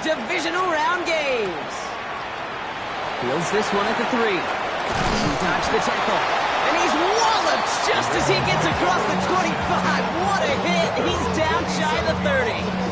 divisional round games. Fields this one at the 3. He dodged the tackle. And he's walloped just as he gets across the 25. What a hit. He's down shy of the 30.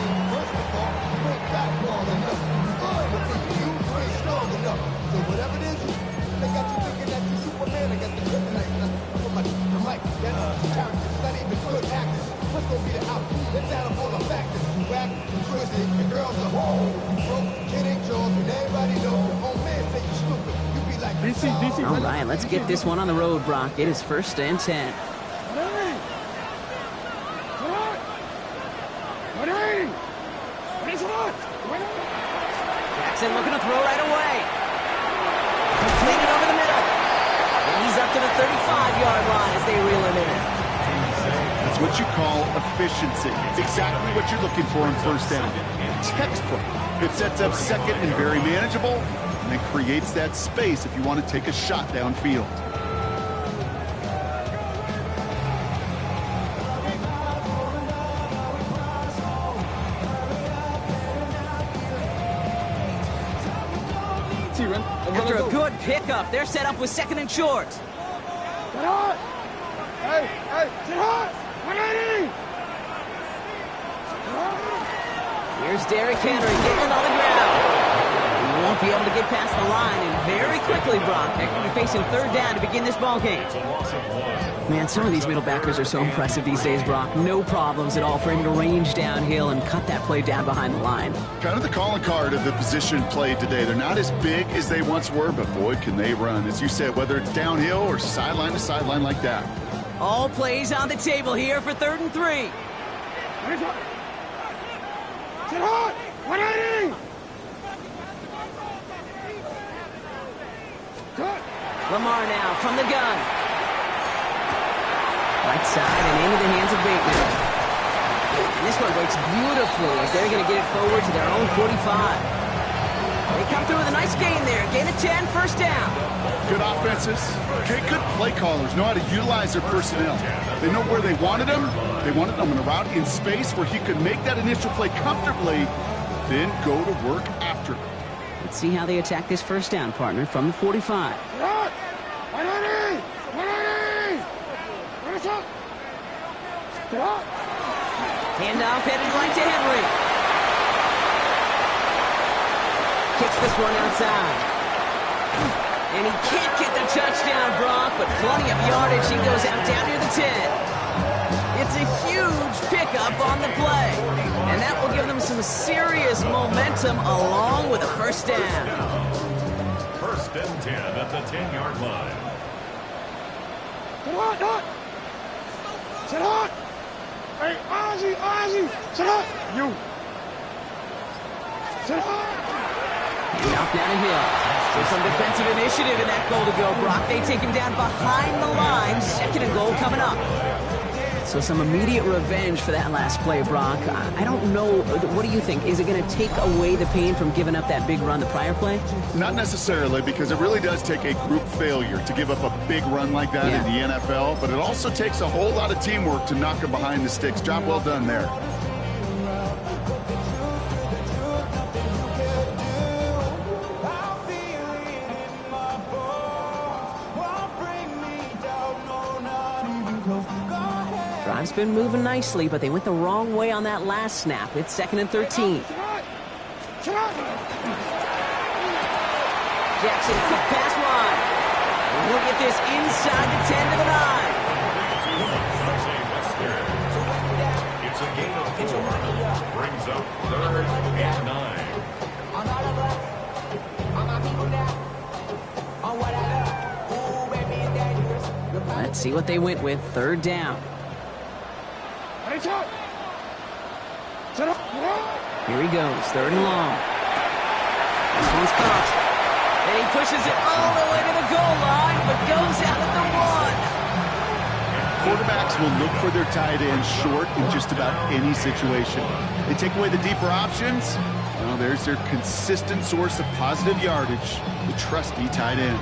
All right, let's get this one on the road, Brock. It is 1st and 10. Jackson looking to throw right away. Completed over the middle. And he's up to the 35-yard line as they reel him in. That's what you call efficiency. It's exactly what you're looking for in 1st down. Textbook. It sets up 2nd and very manageable, and it creates that space if you want to take a shot downfield. After a good pickup, they're set up with 2nd and short. Here's Derrick Henry getting on the ground. He won't be able to get past the line, and very quickly, Brock, they're going to be facing 3rd down to begin this ball game. Man, some of these middle backers are so impressive these days, Brock. No problems at all for him to range downhill and cut that play down behind the line. Kind of the calling card of the position played today. They're not as big as they once were, but boy, can they run. As you said, whether it's downhill or sideline to sideline like that. All plays on the table here for 3rd and 3. Lamar now from the gun. Right side and into the hands of Bateman. And this one breaks beautifully as they're going to get it forward to their own 45. They come through with a nice gain there. Gain of 10, 1st down. Good offenses. Okay, good play callers know how to utilize their personnel. They know where they wanted him. They wanted him in a route in space where he could make that initial play comfortably, then go to work after. Let's see how they attack this 1st down, partner, from the 45. Handoff headed right to Henry. Kicks this one outside. And he can't get the touchdown, Brock, but plenty of yardage. He goes out down near the 10. It's a huge pickup on the play. And that will give them some serious momentum along with a 1st down. 1st and 10 at the 10-yard line. Sit hot! Hey, Ozzy! Sit hot! You! Sit hot! Off down a hill. So some defensive initiative in that goal to go, Brock. They take him down behind the line. 2nd and goal coming up. So some immediate revenge for that last play, Brock. I don't know. What do you think? Is it going to take away the pain from giving up that big run the prior play? Not necessarily, because it really does take a group failure to give up a big run like that in the NFL, but it also takes a whole lot of teamwork to knock him behind the sticks. Job well done there. Drive's been moving nicely, but they went the wrong way on that last snap. It's 2nd and 13. Jackson, quick pass wide. And he'll get this inside the 10 to the 9. It's a gain of 4. Brings up 3rd and 9. Let's see what they went with. 3rd down. Here he goes, 3rd and long. This one's caught. And he pushes it all the way to the goal line, but goes out at the 1. Quarterbacks will look for their tight end short in just about any situation. They take away the deeper options. Well, there's their consistent source of positive yardage, the trusty tight end.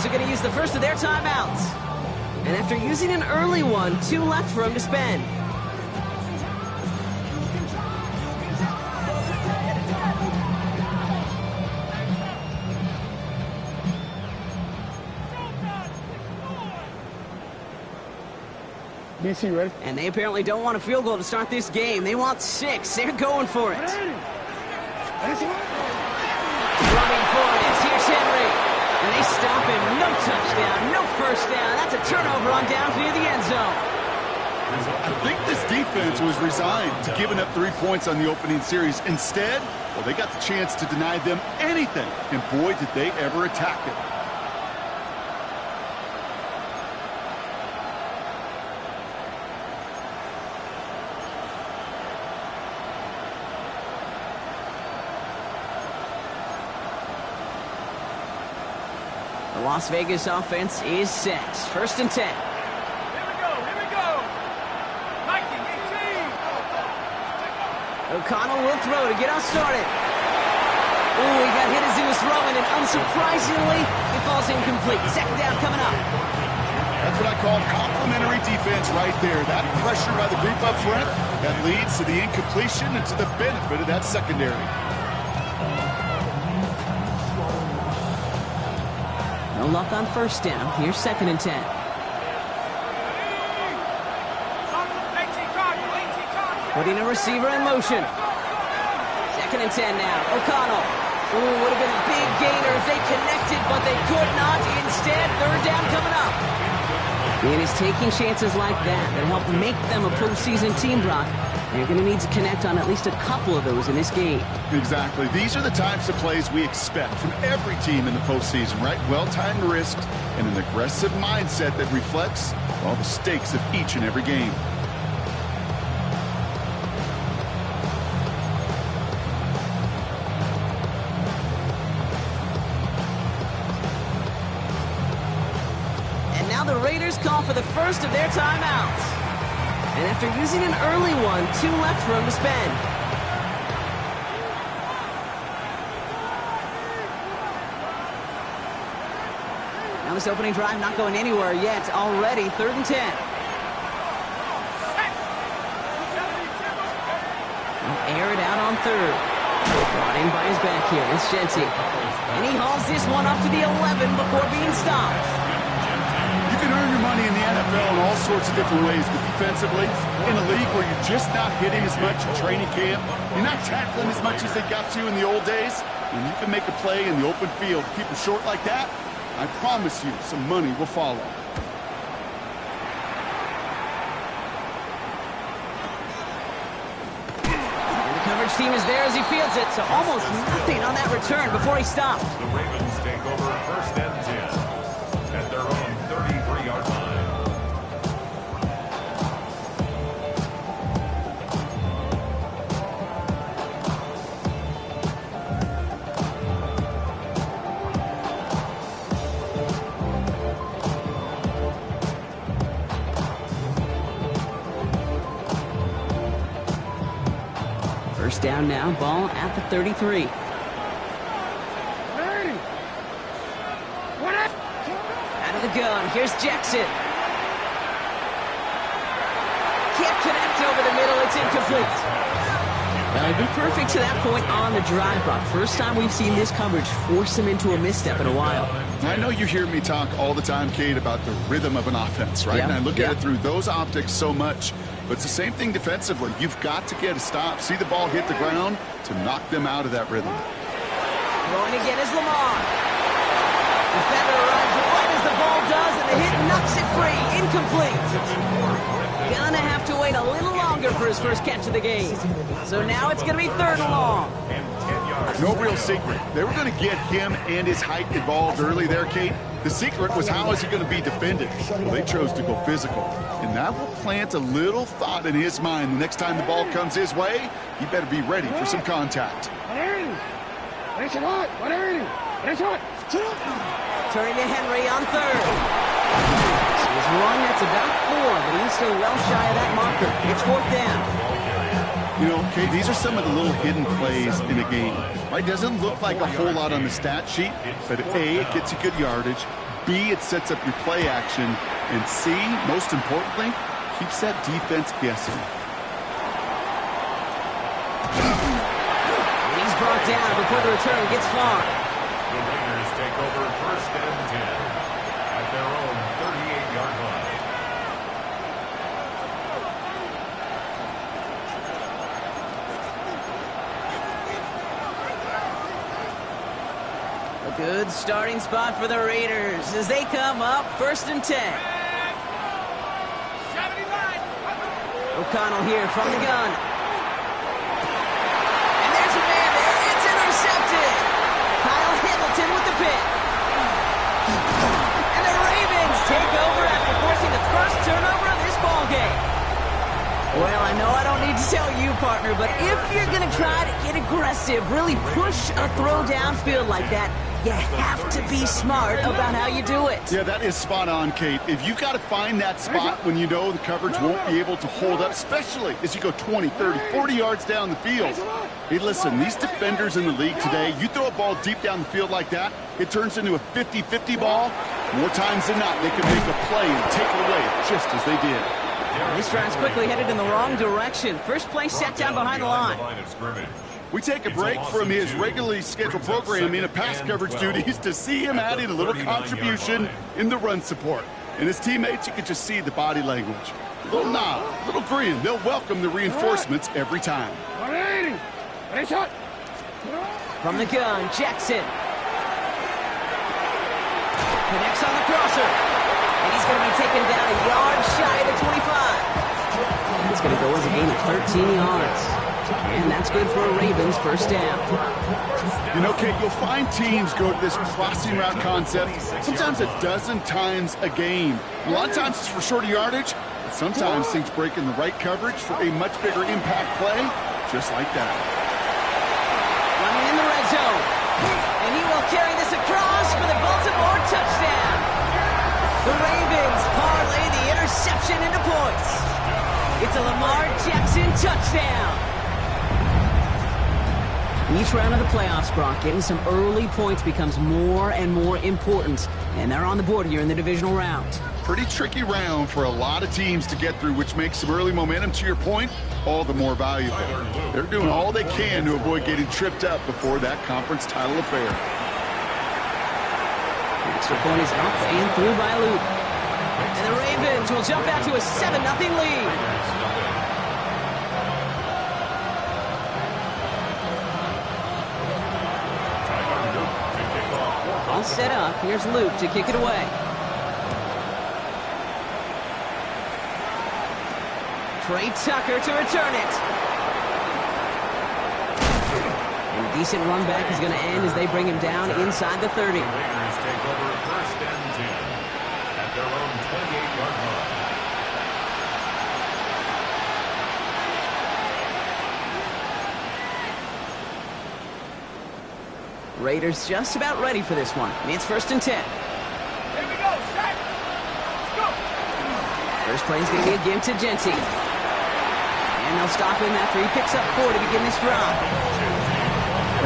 are going to use the first of their timeouts. And after using an early one, 2 left for them to spend. DC, ready? And they apparently don't want a field goal to start this game. They want 6. They're going for it. Running for it. Here's Henry. And they stop him. No touchdown. No first down. That's a turnover on downs near the end zone. I think this defense was resigned to giving up 3 points on the opening series. Instead, well, they got the chance to deny them anything. And boy, did they ever attack it. The Las Vegas offense is set. 1st and 10. Here we go. Nike 18. O'Connell will throw to get us started. Ooh, he got hit as he was throwing, and unsurprisingly, he falls incomplete. 2nd down coming up. That's what I call complementary defense right there. That pressure by the group up front, that leads to the incompletion and to the benefit of that secondary. No luck on 1st down. Here's 2nd and 10. Putting a receiver in motion. 2nd and 10 now. O'Connell. Ooh, would have been a big gainer if they connected, but they could not. Instead, 3rd down coming up. And it's taking chances like that help make them a postseason team, Brock. They're going to need to connect on at least a couple of those in this game. Exactly. These are the types of plays we expect from every team in the postseason, right? Well-timed risks and an aggressive mindset that reflects all the stakes of each and every game. And now the Raiders call for the first of their timeouts. And after using an early one, 2 left for him to spend. Now this opening drive not going anywhere yet. Already 3rd and 10. They'll air it out on 3rd. Brought in by his back here. It's Genty. And he hauls this one up to the 11 before being stopped. You can earn your money in the NFL in all sorts of different ways, but defensively, in a league where you're just not hitting as much in training camp, you're not tackling as much as they got to in the old days, and you can make a play in the open field. Keep it short like that, I promise you some money will follow. And the coverage team is there as he fields it, so almost nothing on that return before he stopped. The Ravens take over 1st and 10 at their own 33-yard line. First down now, ball at the 33. Out of the gun, here's Jackson. Can't connect over the middle, it's incomplete. Well, they've been perfect to that point on the drive, Brock. First time we've seen this coverage force him into a misstep in a while. I know you hear me talk all the time, Kate, about the rhythm of an offense, right? And I look at it through those optics so much. But it's the same thing defensively. You've got to get a stop, see the ball hit the ground to knock them out of that rhythm. Throwing again is Lamar. Defender runs right as the ball does, and the hit knocks it free. Incomplete. Gonna have to wait a little longer for his first catch of the game. So now it's gonna be 3rd and long. No real secret. They were going to get him and his height involved early there, Kate. The secret was how is he going to be defended? Well, they chose to go physical. And that will plant a little thought in his mind. The next time the ball comes his way, he better be ready for some contact. Turning to Henry on 3rd. Here's one that's about 4, but he's still well shy of that marker. It's 4th down. You know, Kate, these are some of the little hidden plays in a game. Right? Doesn't look like a whole lot on the stat sheet, but A, it gets you good yardage. B, it sets up your play action. And C, most importantly, keeps that defense guessing. He's brought down before the return gets far. The Raiders take over first and 10 at their own 38-yard line. A good starting spot for the Raiders as they come up first and 10. O'Connell here from the gun. And there's a man there. It's intercepted. Kyle Hamilton with the pick. And the Ravens take over after forcing the first turnover of this ballgame. Well, I know I don't need to tell you, partner, but if you're going to try to get aggressive, really push a throw downfield like that, you have to be smart about how you do it. Yeah, that is spot on, Kate. If you've got to find that spot when you know the coverage won't be able to hold up, especially as you go 20, 30, 40 yards down the field. Hey, listen, these defenders in the league today, you throw a ball deep down the field like that, it turns into a 50-50 ball. More times than not, they can make a play and take it away just as they did. This drive's quickly headed in the wrong direction. First play set down behind the line. We take a break from his regularly scheduled programming of pass coverage duties to see him adding a little contribution in the run support. And his teammates, you can just see the body language. A little nod, a little grin. They'll welcome the reinforcements every time. From the gun, Jackson. Connects on the crosser. And he's going to be taken down a yard shy of the 25. It's going to go as a gain of 13 yards. And that's good for a Ravens first down. You know, Kate, you'll find teams go to this crossing route concept sometimes a dozen times a game. A lot of times it's for shorter yardage, but sometimes things break in the right coverage for a much bigger impact play, just like that. Running in the red zone. And he will carry this across for the Baltimore touchdown. The Ravens parlay the interception into points. It's a Lamar Jackson touchdown. Each round of the playoffs, Brock, getting some early points becomes more and more important. And they're on the board here in the divisional round. Pretty tricky round for a lot of teams to get through, which makes some early momentum, to your point, all the more valuable. They're doing all they can to avoid getting tripped up before that conference title affair. Extra point is up and through by Luke. And the Ravens will jump out to a 7-0 lead. All set up. Here's Luke to kick it away. Trey Tucker to return it. And a decent run back is going to end as they bring him down inside the 30. The Raiders take over first and 10 at their own 28-yard line. Raiders just about ready for this one. It's first and 10. Here we go, Shaq. Let's go. First play is going to be a give to Genty. And they'll stop him after he picks up 4 to begin this drive.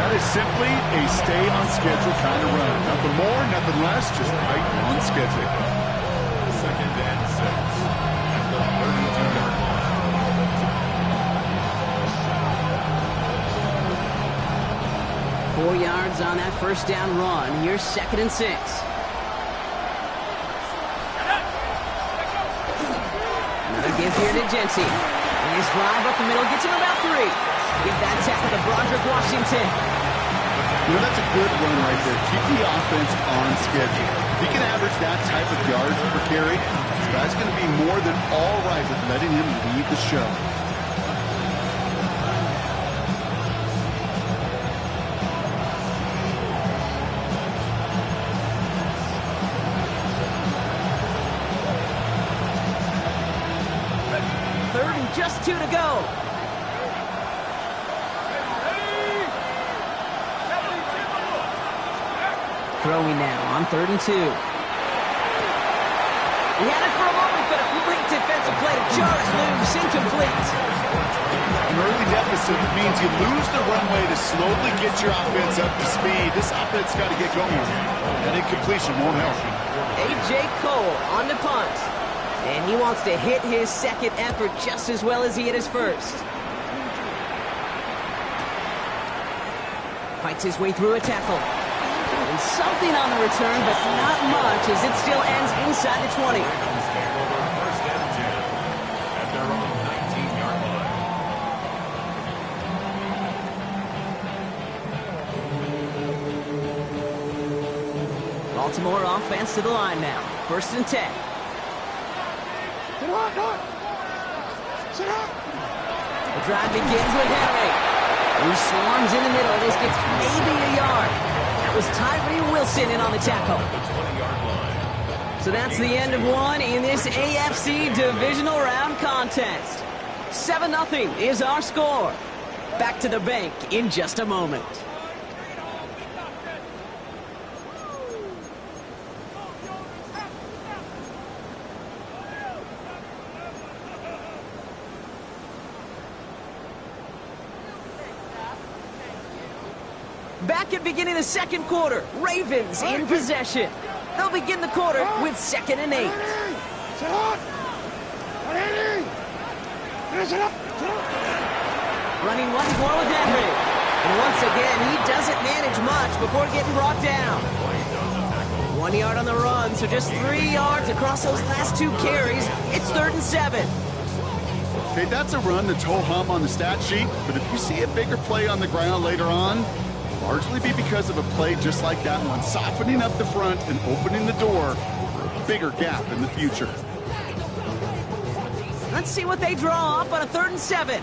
That is simply a stay on schedule kind of run. Nothing more, nothing less, just right on schedule. Second and 6 at the 32-yard line. 4 yards on that first down run. Here's second and 6. Another give here to Genty. Nice drive up the middle, gets him about 3. Give that tackle to Broderick Washington. You know, that's a good run right there. Keep the offense on schedule. If he can average that type of yards per carry, this guy's going to be more than all right with letting him lead the show. Just 2 to go. Throwing now on 3rd and 2. He had it for a moment, but a great defensive play to jar it loose, incomplete. An early deficit means you lose the runway to slowly get your offense up to speed. This offense got to get going. That incompletion won't help. A.J. Cole on the punt. And he wants to hit his second effort just as well as he hit his first. Fights his way through a tackle. And something on the return, but not much as it still ends inside the 20. Ravens take over first and 10 at their own 19-yard line. Baltimore offense to the line now. First and 10. The drive begins with Henry, who swarms in the middle. This gets maybe a yard. That was Tyree Wilson in on the tackle. The 20-yard line. So that's the end of one in this AFC divisional round contest. 7-0 is our score. Back to the bank in just a moment. Back at beginning of the second quarter, Ravens in possession. They'll begin the quarter with 2nd and 8. Running once more with Henry. And once again, he doesn't manage much before getting brought down. 1 yard on the run, so just 3 yards across those last 2 carries. It's 3rd and 7. Okay, that's a run that's ho-hum on the stat sheet, but if you see a bigger play on the ground later on, largely be because of a play just like that one, softening up the front and opening the door for a bigger gap in the future. Let's see what they draw up on a 3rd and 7.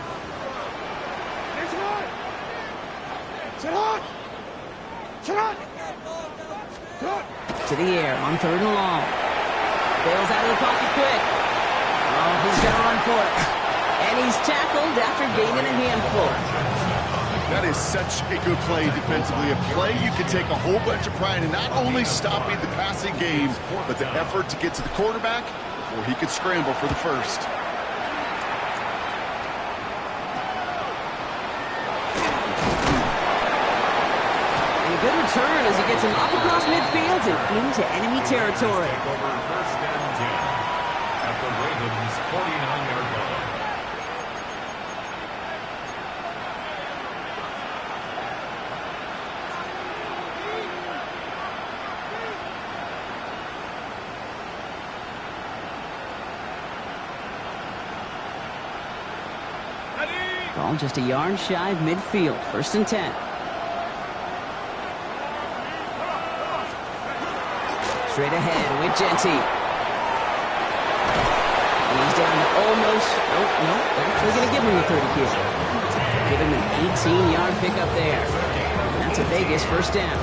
To the air on 3rd and long. Bails out of the pocket quick. Oh, he's going to run for it. And he's tackled after gaining a handful. That is such a good play defensively. A play you can take a whole bunch of pride in not only stopping the passing game, but the effort to get to the quarterback before he could scramble for the first. And a good return as he gets him up across midfield and into enemy territory. Take over first and 10 at the Ravens' 49-yard line. Ball just a yard shy of midfield. 1st and 10. Straight ahead with Genty. And he's down to almost... Oh, no. They're actually going to give him the 30 here. Give him an 18-yard pickup there. And that's a Vegas 1st down.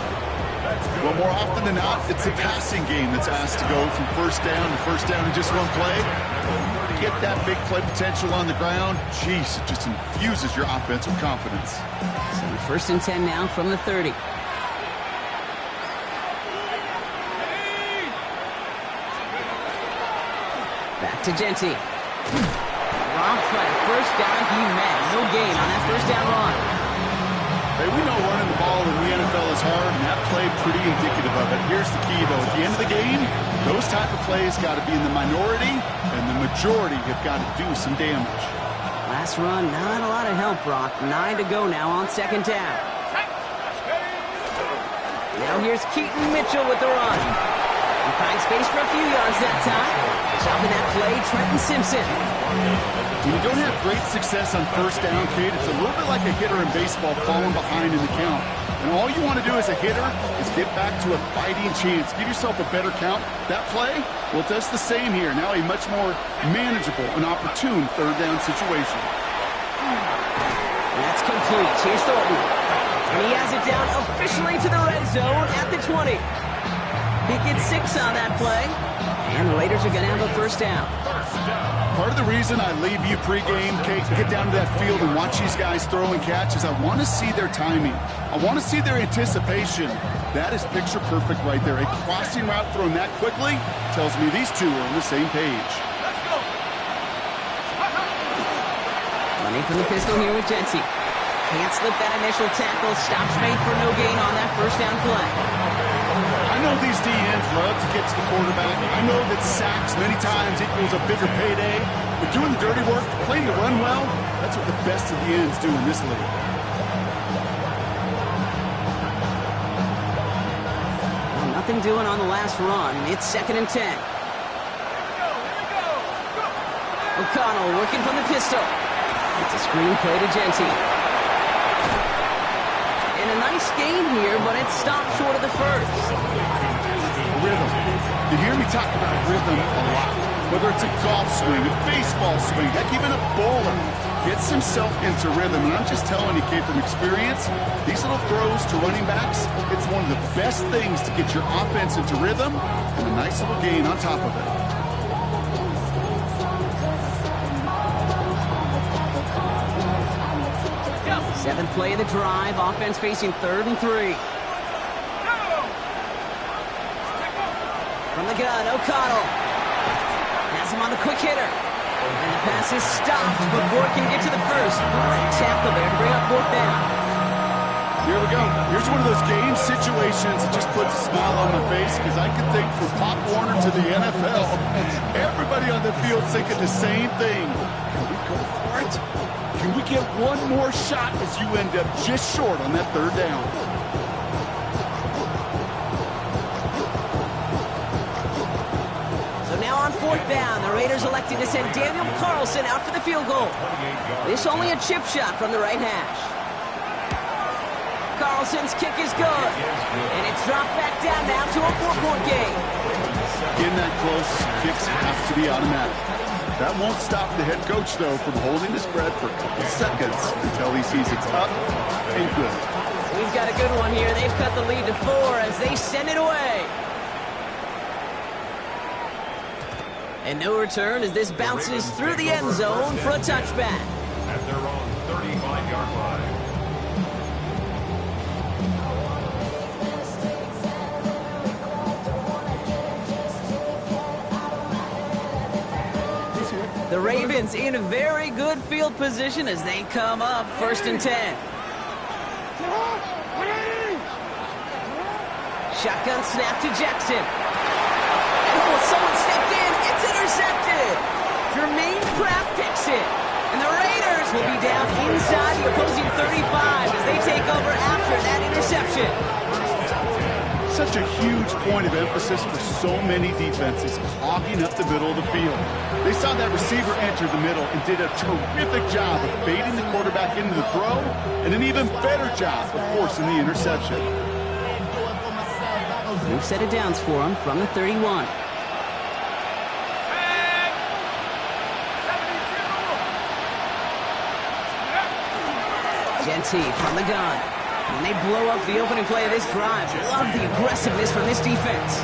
Well, more often than not, it's the passing game that's asked to go from 1st down to 1st down in just one play. Get that big play potential on the ground. Jeez, it just infuses your offense with confidence. So 1st and 10 now from the 30. Back to Genty. Robbed by the first guy he met. No gain on that 1st down run. Hey, we know running the ball in the NFL is hard, and that play pretty indicative of it. Here's the key, though. At the end of the game, those type of plays got to be in the minority, and the majority have got to do some damage. Last run, not a lot of help, Brock. 9 to go now on 2nd down. Now here's Keaton Mitchell with the run. He finds space for a few yards that time. Chopping that play, Trenton Simpson. When you don't have great success on 1st down, Kate, it's a little bit like a hitter in baseball falling behind in the count. And all you want to do as a hitter is get back to a fighting chance. Give yourself a better count. That play, well, it does the same here. Now a much more manageable and opportune 3rd down situation. That's complete. Here's Thornton. And he has it down officially to the red zone at the 20. He gets 6 on that play. And the Raiders are going to have a 1st down. Part of the reason I leave you pregame, Kate, get down to that field and watch these guys throw and catch is I want to see their timing. I want to see their anticipation. That is picture perfect right there. A crossing route thrown that quickly tells me these two are on the same page. Running from the pistol here with Genty. Can't slip that initial tackle. Stops made for no gain on that 1st down play. I know these DNs love to get to the quarterback. I know that sacks many times equals a bigger payday. But doing the dirty work, playing to run well, that's what the best of the ends do in this league. Well, nothing doing on the last run. It's 2nd and 10. O'Connell working from the pistol. It's a screen play to Genty. And a nice gain here, but it stopped short of the first. Rhythm. You hear me talk about rhythm a lot. Whether it's a golf swing, a baseball swing, heck, even a bowler gets himself into rhythm. And I'm just telling you, kid, from experience, these little throws to running backs, it's one of the best things to get your offense into rhythm and a nice little gain on top of it. Seventh play of the drive. Offense facing 3rd and 3. From the gun, O'Connell has him on the quick hitter. And the pass is stopped before it can get to the first. Great tackle there to bring up 4th down. Here we go. Here's one of those game situations that just puts a smile on my face because I can think from Pop Warner to the NFL, everybody on the field thinking the same thing. Can we go for it? Can we get one more shot as you end up just short on that 3rd down? So now on 4th down, the Raiders elected to send Daniel Carlson out for the field goal. This only a chip shot from the right hash. Carlson's kick is good. And it's dropped back down now to a 4-point game. In that close, kicks have to be automatic. That won't stop the head coach, though, from holding his breath for a couple seconds until he sees it's up and good. We've got a good one here. They've cut the lead to 4 as they send it away. And no return as this bounces through the end zone for a touchback. At their own 35-yard line. The Ravens in a very good field position as they come up 1st and 10. Shotgun snap to Jackson. Oh, someone stepped in. It's intercepted. Jermaine Pratt picks it. And the Raiders will be down inside the opposing 35 as they take over after that interception. Such a huge point of emphasis for so many defenses, clogging up the middle of the field. They saw that receiver enter the middle and did a terrific job of baiting the quarterback into the throw, and an even better job of forcing the interception. New set of downs for him from the 31. Genty from the gun. And they blow up the opening play of this drive. Love the aggressiveness from this defense.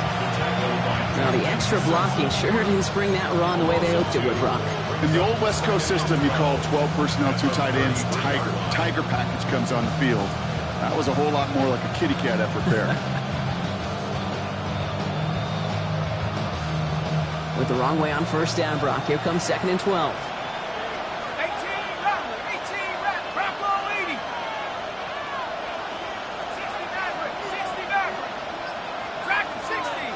Now, the extra blocking sure didn't spring that run the way they hoped it would, Brock. In the old West Coast system, you call 12 personnel, 2 tight ends, Tiger. Tiger package comes on the field. That was a whole lot more like a kitty cat effort there. With the wrong way on 1st down, Brock. Here comes 2nd and 12. 18 left, Brocco leading. 60 Maverick, 60 Maverick. Track him, 60.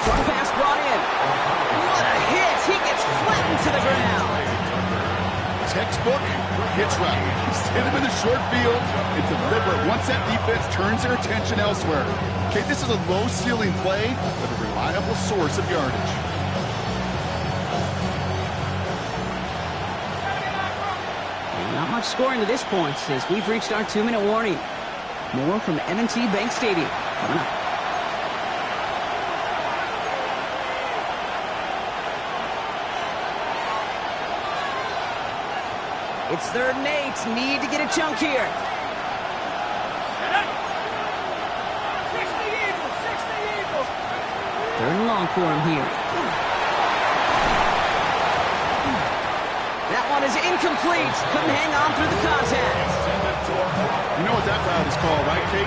Short pass brought in. What a hit. He gets flattened to the ground. Textbook hitch route. Just hit him in the short field and deliver it once that defense turns their attention elsewhere. Okay, this is a low-ceiling play, but a reliable source of yardage. Not much scoring to this point as we've reached our 2-minute warning. More from M&T Bank Stadium coming up. It's 3rd and 8. Need to get a chunk here. 60 Eagles. 3rd and long for him here. That one is incomplete. Couldn't hang on through the contact. You know what that route is called, right, Kate?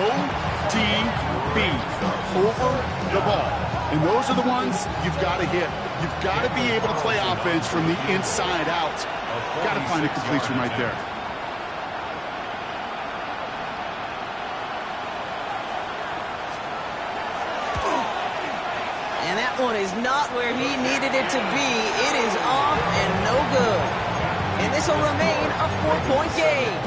OTB. Over the ball. And those are the ones you've got to hit. You've got to be able to play offense from the inside out. Got to find a completion right there. one is not where he needed it to be. It is off and no good. And this will remain a 4-point game.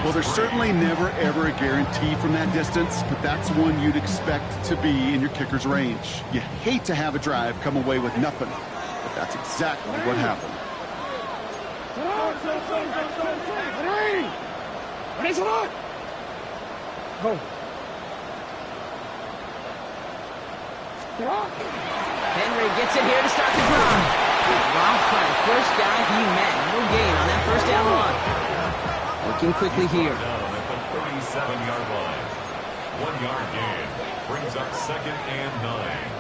Well, there's certainly never, ever a guarantee from that distance, but that's one you'd expect to be in your kicker's range. You hate to have a drive come away with nothing, but that's exactly what happened. Henry gets it here to start the drive. Drops by the first guy he met. No gain on that first down run. Working quickly here. Down at the 37-yard line. 1-yard gain brings up 2nd and 9.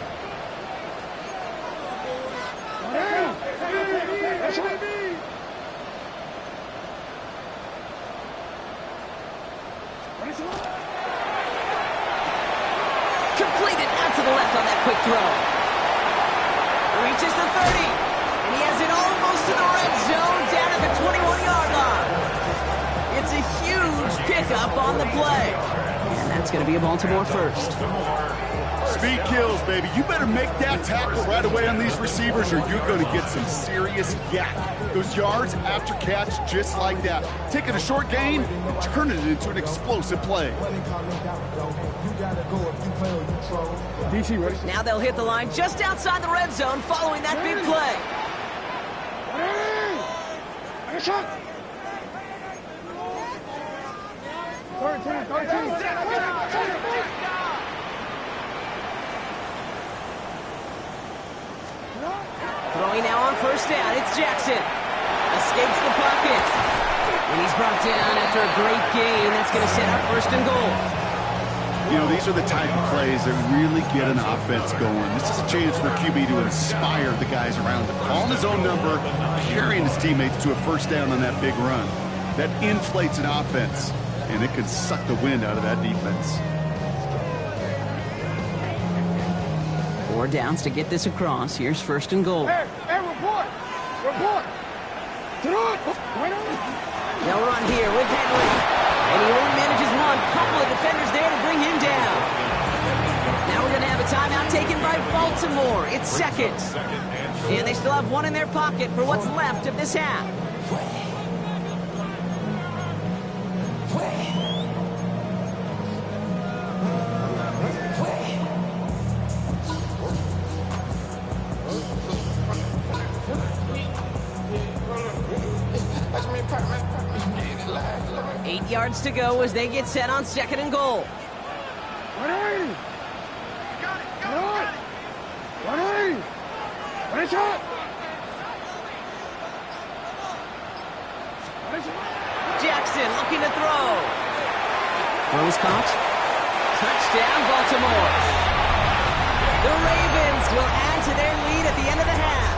Completed out to the left on that quick throw. Reaches the 30. And he has it almost to the red zone down at the 21-yard line. It's a huge pickup on the play. And that's going to be a Baltimore first. Speed kills, baby. You better make that tackle right away on these receivers or you're going to get some serious yak. Those yards after catch just like that. Taking a short gain and turning it into an explosive play. Now they'll hit the line just outside the red zone following that big play. Throwing now on first down, it's Jackson. Escapes the pocket. And he's brought down after a great gain. That's going to set up 1st and goal. You know, these are the type of plays that really get an offense going. This is a chance for QB to inspire the guys around him. Calling his own number, carrying his teammates to a first down on that big run. That inflates an offense, and it can suck the wind out of that defense. 4 downs to get this across. Here's 1st and goal. Hey, report! Report! They'll run here with Henry. And he only manages one. Couple of defenders there to bring him down. Now we're going to have a timeout taken by Baltimore. It's 2nd. And they still have one in their pocket for what's left of this half. 8 yards to go as they get set on 2nd and goal. Jackson looking to throw. Throws caught. Touchdown, Baltimore. The Ravens will add to their lead at the end of the half.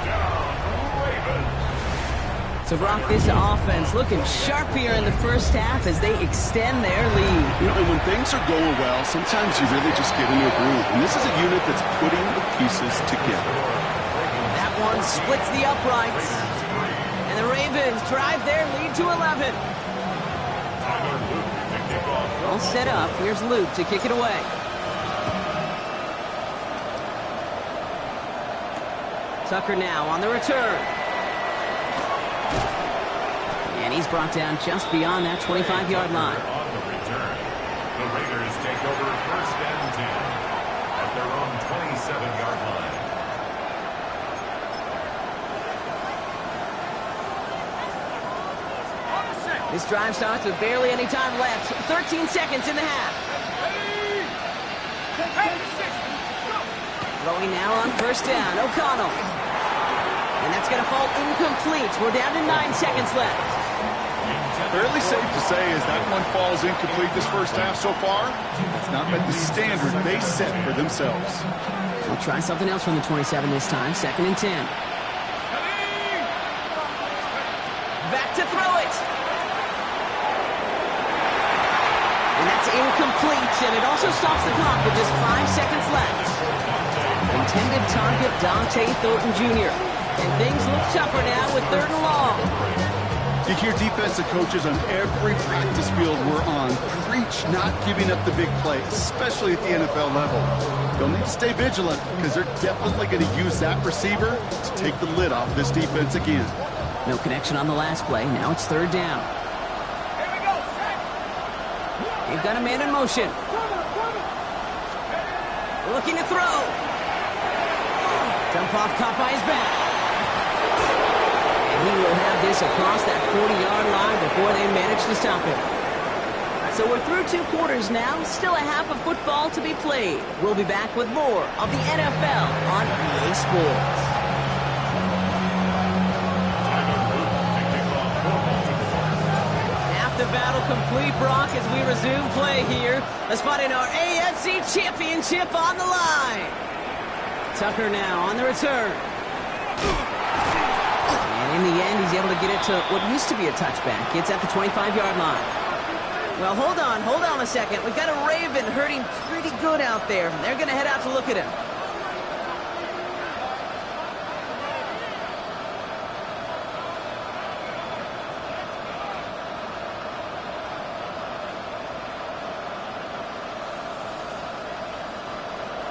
So, Brock, this offense looking sharp here in the first half as they extend their lead. You know, and when things are going well, sometimes you really just get into a groove. And this is a unit that's putting the pieces together. That one splits the uprights. And the Ravens drive their lead to 11. All set up. Here's Luke to kick it away. Tucker now on the return. And he's brought down just beyond that 25-yard line. On the return, the Raiders take over 1st and 10 at their own 27-yard line. This drive starts with barely any time left. 13 seconds in the half. Throwing now on 1st down. O'Connell. And that's going to fall incomplete. We're down to 9 seconds left. Fairly safe to say as that one falls incomplete this first half so far, it's not met the standard they set for themselves. We'll try something else from the 27 this time. 2nd and 10. Back to throw it. And that's incomplete, and it also stops the clock with just 5 seconds left. Intended target Dante Thornton Jr. And things look tougher now with 3rd and long. You hear defensive coaches on every practice field we're on preach not giving up the big play, especially at the NFL level. They'll need to stay vigilant because they're definitely going to use that receiver to take the lid off this defense again. No connection on the last play. Now it's third down. Here we go, set. They've got a man in motion. Looking to throw. Dump off, caught by his back. And he will have this across that 40-yard line before they manage to stop him. So we're through 2 quarters now. Still a half of football to be played. We'll be back with more of the NFL on EA Sports. The battle complete, Brock, as we resume play here. Let's find in our AFC Championship on the line. Tucker now on the return. And in the end, he's able to get it to what used to be a touchback. It's at the 25-yard line. Well, hold on a second. We've got a Raven hurting pretty good out there. They're going to head out to look at him.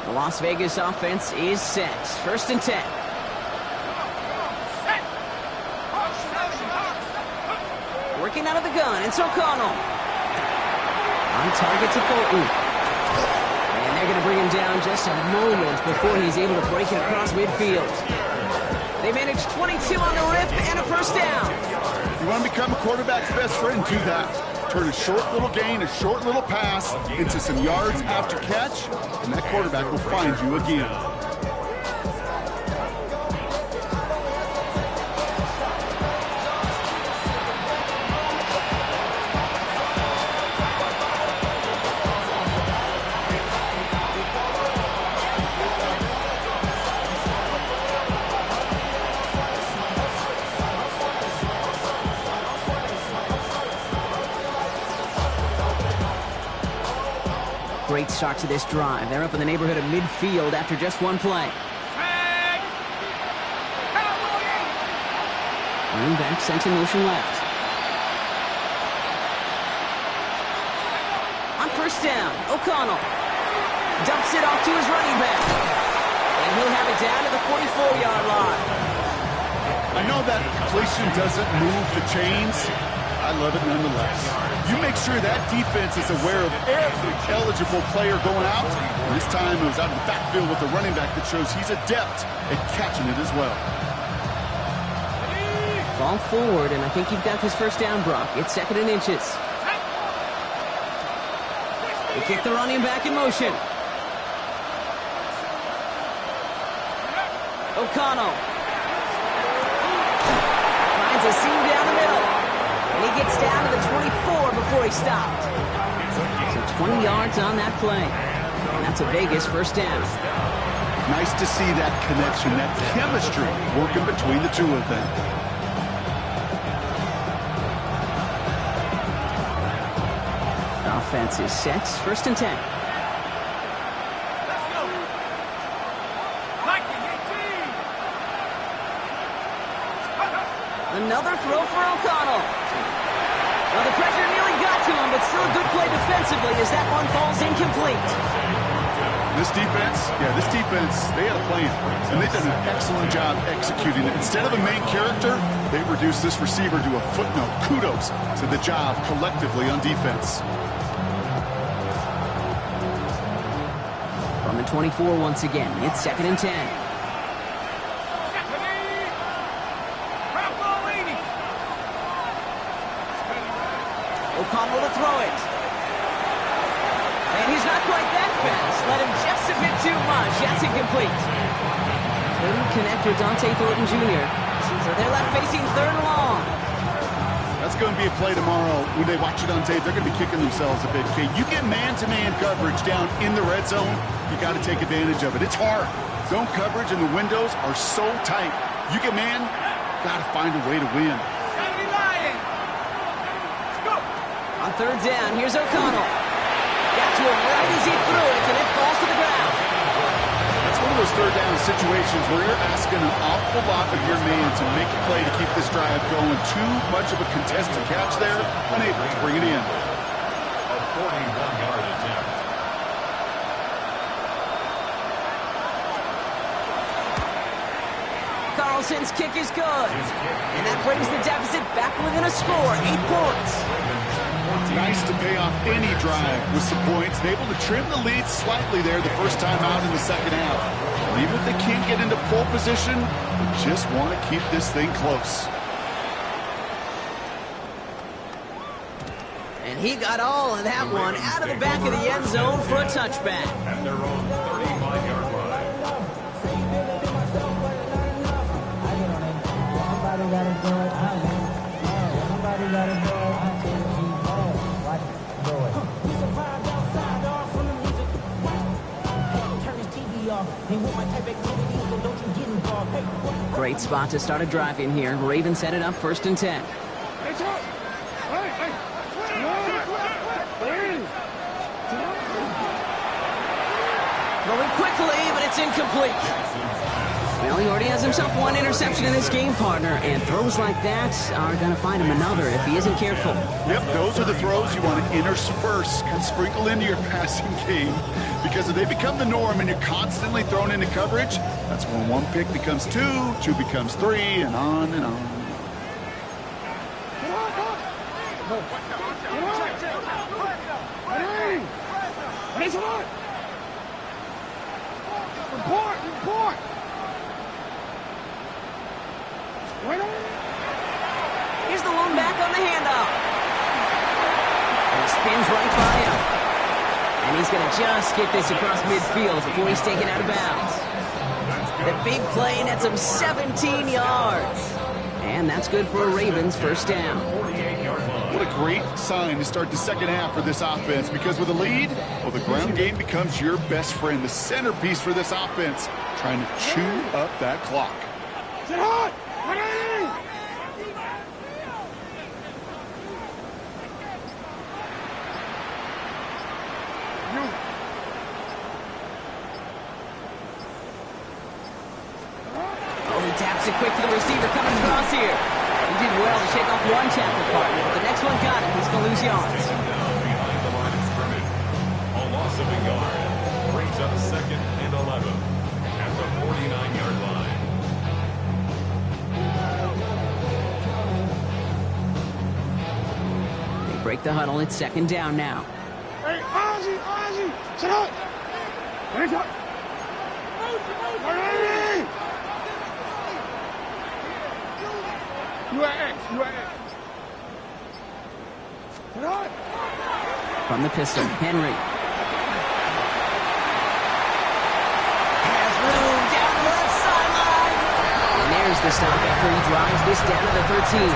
The Las Vegas offense is set. First and 10. Working out of the gun. It's O'Connell. On target to Fulton. And they're going to bring him down just a moment before he's able to break it across midfield. They managed 22 on the rip and a first down. You want to become a quarterback's best friend, do that. Turn a short little gain, a short little pass into some yards after catch, and that quarterback will find you again. Great start to this drive. They're up in the neighborhood of midfield after just one play. Running back sent in motion left. On first down, O'Connell dumps it off to his running back. And he'll have it down to the 44-yard line. I know that completion doesn't move the chains. I love it nonetheless. You make sure that defense is aware of every eligible player going out. And this time it was out of the backfield with the running back that shows he's adept at catching it as well. Ball forward, and I think you've got this first down, Brock. It's second and inches. They kick the running back in motion. O'Connell finds a seam down the middle. And he gets down to the 24 before he stopped. So 20 yards on that play. And that's a Vegas first down. Nice to see that connection, that chemistry working between the two of them. Offense is set. First and 10. Let's go. Another throw for O'Connell. Well, the pressure nearly got to him, but still a good play defensively as that one falls incomplete. This defense, they had a plan, and they've done an excellent job executing it. Instead of a main character, they've reduced this receiver to a footnote. Kudos to the job collectively on defense. On the 24 once again, it's second and 10. O'Connell to throw it. And he's not quite that fast. Let him just a bit too much. That's incomplete. Couldn't connect with Dante Thornton Jr. So they're left facing third and long. That's going to be a play tomorrow. When they watch it on tape, they're going to be kicking themselves a bit. Okay, you get man-to-man coverage down in the red zone, you got to take advantage of it. It's hard. Zone coverage and the windows are so tight. You get man, got to find a way to win. On third down, here's O'Connell. Got to him right as he threw it, and it falls to the ground. That's one of those third down situations where you're asking an awful lot of your man to make a play to keep this drive going. Too much of a contested catch there, unable to bring it in. A 41-yard attempt. Carlson's kick is good. And that brings the deficit back within a score, 8 points. Nice to pay off any drive with some points and able to trim the lead slightly there the first time out in the second half. And even if they can't get into pole position, they just want to keep this thing close. And he got all of that one out of the back of the end zone for a touchback. At their own 35-yard line. Great spot to start a drive in here. Ravens set it up 1st and 10. Throwing quickly, but it's incomplete. Well, he already has himself one interception in this game, partner, and throws like that are going to find him another if he isn't careful. Yep, those are the throws you want to intersperse and sprinkle into your passing game, because if they become the norm and you're constantly thrown into coverage, that's when one pick becomes two, two becomes three, and on and on. Report! Here's the lone back on the handoff. And he spins right by him. And he's going to just get this across midfield before he's taken out of bounds. The big play nets him 17 yards. And that's good for a Ravens first down. What a great sign to start the second half for this offense, because with a lead, well, the ground game becomes your best friend, the centerpiece for this offense, trying to chew up that clock. Sit hard! Oh, he taps it quick to the receiver coming across here. He did well to shake off one tackle partner, but the next one got him. He's going to lose yards. Behind the line of scrimmage. A loss of a yard. Brings up 2nd and 11 at the 49-yard line. They break the huddle. It's 2nd down now. Hey, Ozzy! Sit up! Sit up! UAX! Sit up! From the pistol, Henry. Has room down the left sideline. And there's the stop after he drives this down to the 13.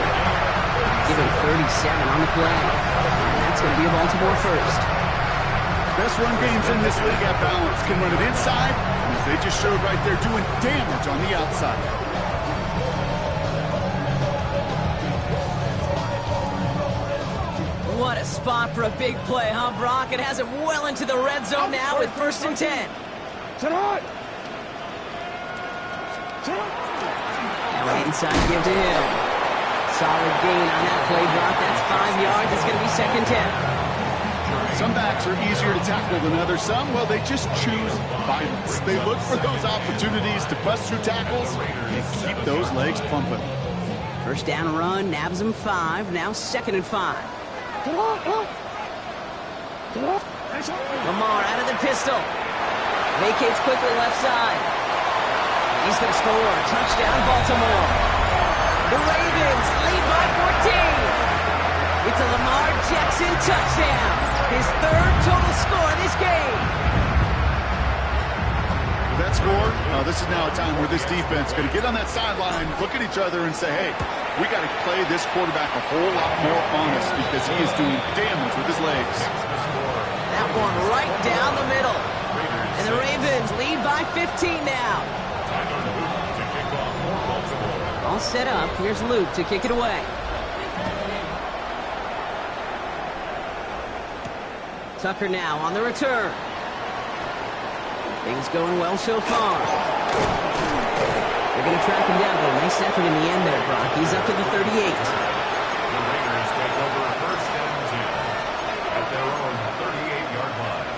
Give him 37 on the play. And that's going to be a Baltimore first. Best run games in this league at balance can run it inside, as they just showed right there, doing damage on the outside. What a spot for a big play, huh, Brock? It has him well into the red zone now with 1st and 10. Sit hard! Now an inside give to him. Solid gain on that play, Brock. That's 5 yards. It's going to be 2nd 10. Some backs are easier to tackle than others. Some, well, they just choose violence. They look for those opportunities to bust through tackles and keep those legs pumping. First down run, nabs him 5. Now 2nd and 5. Lamar out of the pistol. Vacates quickly left side. He's going to score. Touchdown, Baltimore. The Ravens lead by 14. It's a Lamar Jackson touchdown. His 3rd total score this game. With that score, this is now a time where this defense is going to get on that sideline, look at each other and say, hey, we got to play this quarterback a whole lot more honest, because he is doing damage with his legs. That one right down the middle. And the Ravens lead by 15 now. All set up. Here's Luke to kick it away. Tucker now on the return. Things going well so far. They're going to track him down, but a nice effort in the end there, Brock. He's up to the 38. The Raiders take over first and 10 at their own 38-yard line.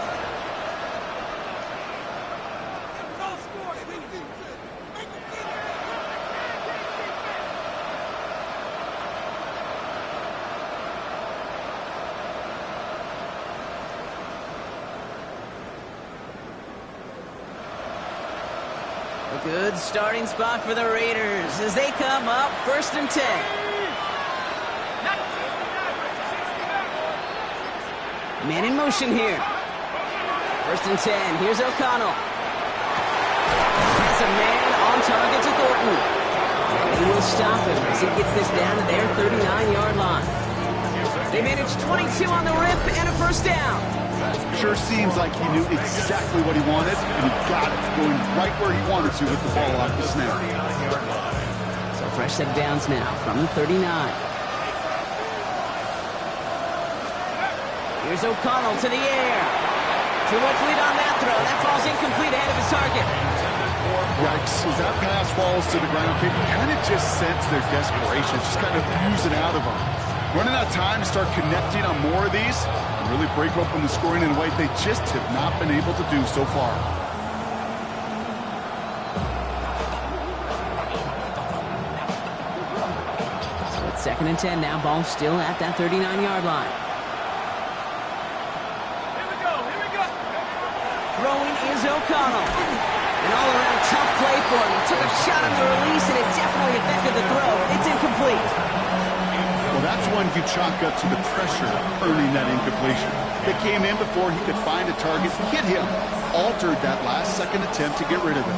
A good starting spot for the Raiders as they come up first and 10. Man in motion here. First and 10. Here's O'Connell. Has a man on target to Thornton. And he will stop him as he gets this down to their 39-yard line. They managed 22 on the rip and a first down. Sure seems like he knew exactly what he wanted, and he got it, going right where he wanted to with the ball off the snap. So fresh set of downs now from the 39. Here's O'Connell to the air. Too much lead on that throw. That falls incomplete ahead of his target. Yikes, as that pass falls to the ground, you kind of just sense their desperation, just kind of oozing out of them. Running out of time to start connecting on more of these and really break open the scoring in a way they just have not been able to do so far. So it's second and 10 now. Ball still at that 39-yard line. Here we go. Throwing is O'Connell. An all-around tough play for him. He took a shot on the release, and it definitely affected the throw. It's incomplete. Well, that's one you chalk up to the pressure earning that incompletion. They came in before he could find a target, hit him, altered that last-second attempt to get rid of it.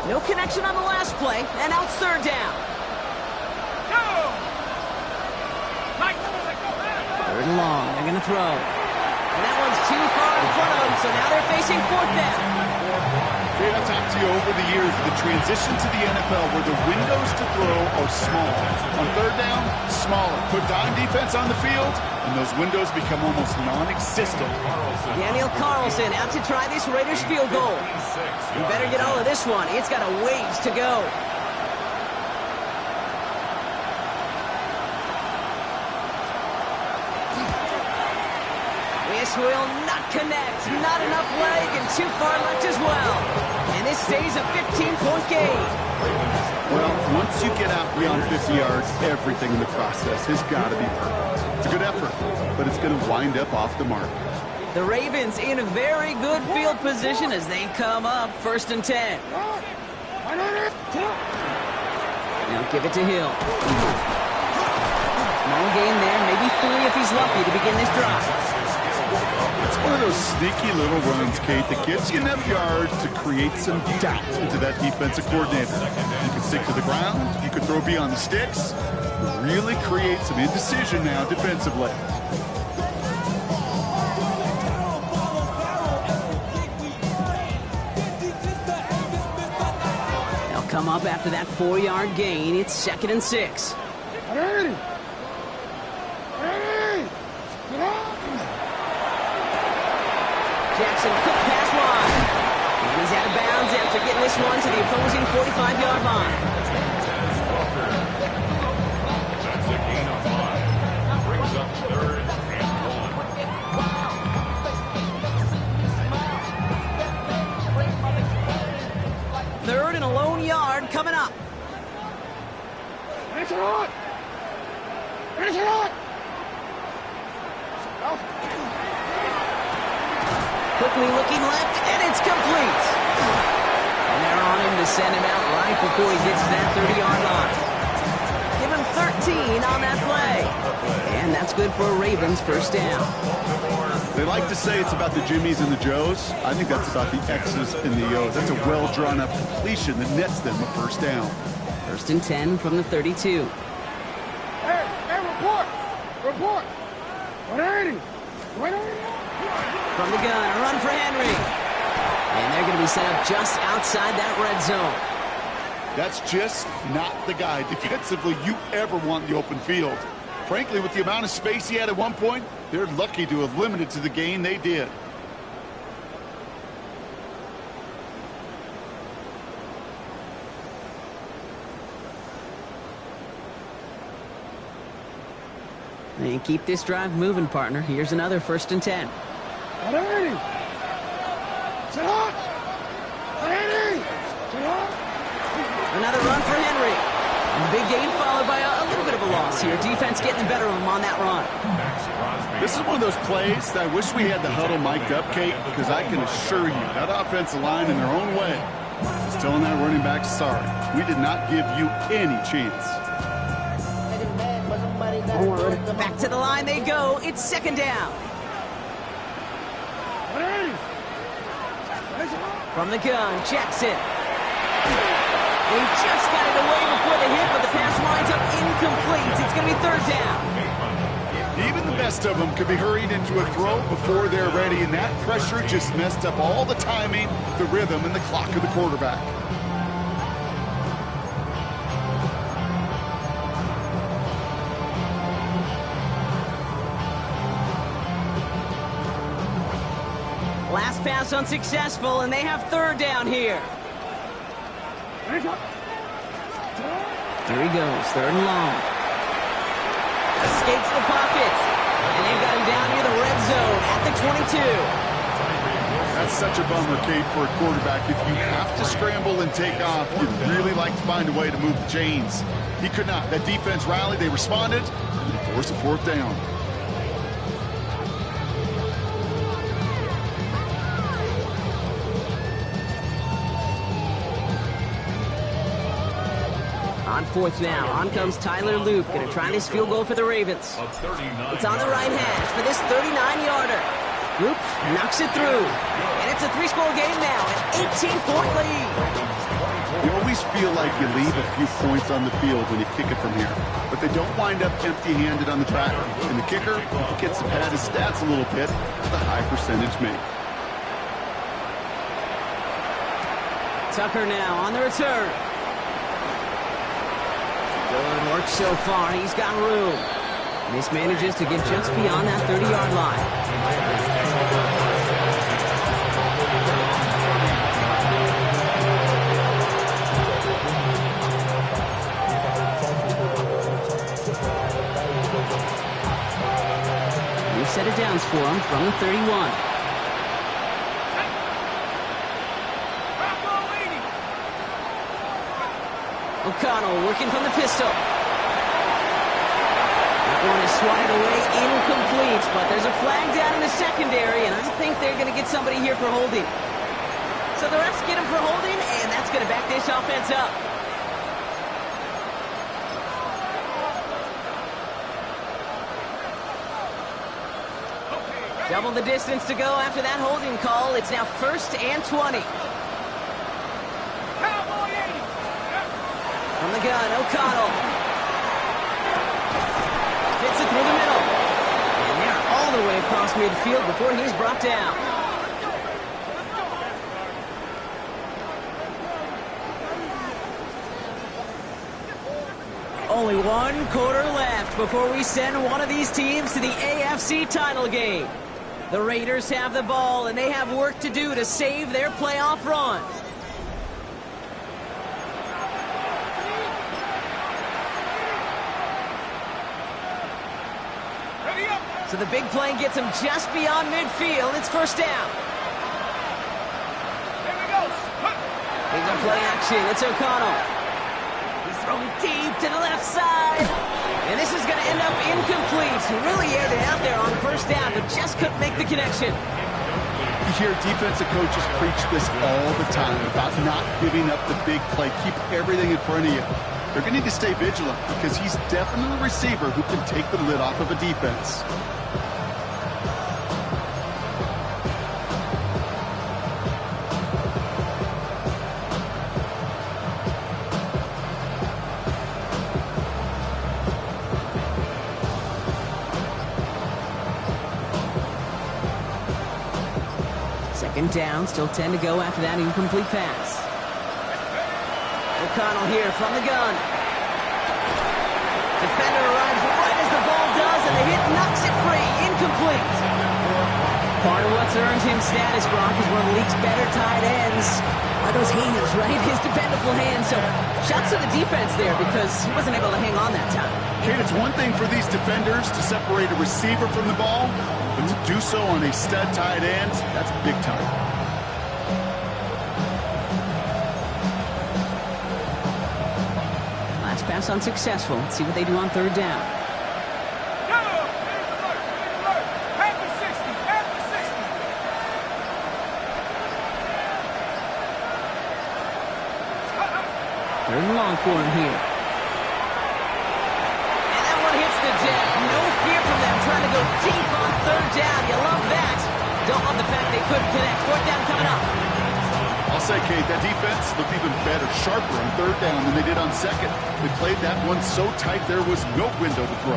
No connection on the last play, and now it's third down. Third and long, they're going to throw. And that one's too far in front of them, so now they're facing fourth down. Dave, I've talked to you over the years of the transition to the NFL where the windows to throw are small. On third down, smaller. Put dime defense on the field, and those windows become almost non-existent. Daniel Carlson out to try this Raiders field goal. You better get all of this one. It's got a ways to go. This will not connect. Not enough leg and too far left as well. And this stays a 15-point game. Well, once you get out beyond 50 yards, everything in the process has got to be perfect. It's a good effort, but it's going to wind up off the mark. The Ravens in a very good field position as they come up first and 10. Now give it to Hill. Small gain there, maybe 3 if he's lucky to begin this drive. It's one of those sneaky little runs, Kate, that gets you enough yards to create some doubt into that defensive coordinator. You can stick to the ground, you can throw beyond the sticks, really create some indecision now defensively. They'll come up after that 4-yard gain. It's second and 6. Jackson, quick pass wide. And he's out of bounds after getting this one to the opposing 45-yard line. That's a gain of 5. Brings up third and 1. Third and a lone yard coming up. Quickly looking left, and it's complete. And they're on him to send him out right before he gets to that 30-yard line. Give him 13 on that play. And that's good for a Ravens first down. They like to say it's about the Jimmies and the Joes. I think that's about the X's and the O's. That's a well-drawn-up completion that nets them a first down. First and 10 from the 32. Hey, report. 180. From the gun, a run for Henry. And they're going to be set up just outside that red zone. That's just not the guy defensively you ever want in the open field. Frankly, with the amount of space he had at one point, they're lucky to have limited to the gain they did. And keep this drive moving, partner. Here's another 1st and 10. Another run for Henry. And the big gain followed by a little bit of a loss here. Defense getting the better of him on that run. This is one of those plays that I wish we had the huddle mic'd up, Kate, because I can assure you that offensive line in their own way is telling that running back, sorry, we did not give you any chance. Back to the line they go. It's 2nd down. From the gun, Jackson. He just got it away before the hit, but the pass winds up incomplete. It's going to be 3rd down. Even the best of them could be hurried into a throw before they're ready, and that pressure just messed up all the timing, the rhythm, and the clock of the quarterback. Last pass unsuccessful, and they have 3rd down here. Here he goes, 3rd and long. Escapes the pocket, and they've got him down near the red zone at the 22. That's such a bummer, Kate, for a quarterback. If you have to scramble and take off, you'd really like to find a way to move the chains. He could not. That defense rallied, they responded, and they forced a 4th down. On 4th now, on comes Tyler Loop, going to try this field goal for the Ravens. It's on the right hash for this 39-yarder. Loop knocks it through, and it's a 3-score game now, an 18-point lead. You always feel like you leave a few points on the field when you kick it from here, but they don't wind up empty-handed on the track. And the kicker gets to pad his stats a little bit with a high percentage make. Tucker now on the return. Good work so far. He's got room. This manages to get just beyond that 30-yard line. New set of downs for him from the 31. O'Connell working from the pistol. That one is swatted away, incomplete, but there's a flag down in the secondary, and I think they're going to get somebody here for holding. So the refs get him for holding, and that's going to back this offense up. Double the distance to go after that holding call. It's now 1st and 20. From the gun, O'Connell. Fits it through the middle. And they're all the way across midfield before he's brought down. Only 1 quarter left before we send one of these teams to the AFC title game. The Raiders have the ball, and they have work to do to save their playoff run. So the big play gets him just beyond midfield. It's 1st down. Here we go. He's on play action. It's O'Connell. He's throwing deep to the left side. And this is going to end up incomplete. He really aired it out there on 1st down, but just couldn't make the connection. You hear defensive coaches preach this all the time about not giving up the big play. Keep everything in front of you. They're going to need to stay vigilant because he's definitely a receiver who can take the lid off of a defense. Second down, still 10 to go after that incomplete pass. O'Connell here from the gun. Defender arrives right as the ball does, and the hit knocks it free. Incomplete. Part of what's earned him status, Brock, is one of the league's better tight ends. Are those hands, right? His dependable hands. So, shouts to the defense there because he wasn't able to hang on that time. Kate, it's one thing for these defenders to separate a receiver from the ball, but to do so on a stud tight end, that's big time. Last pass unsuccessful. Let's see what they do on third down. Third and long for him here. And that one hits the deck. No fear from them trying to go deep on third down. You love that. Don't love the fact they couldn't connect. Fourth down coming up. I'll say, Kate, that defense looked even better, sharper on third down than they did on second. They played that one so tight there was no window to throw.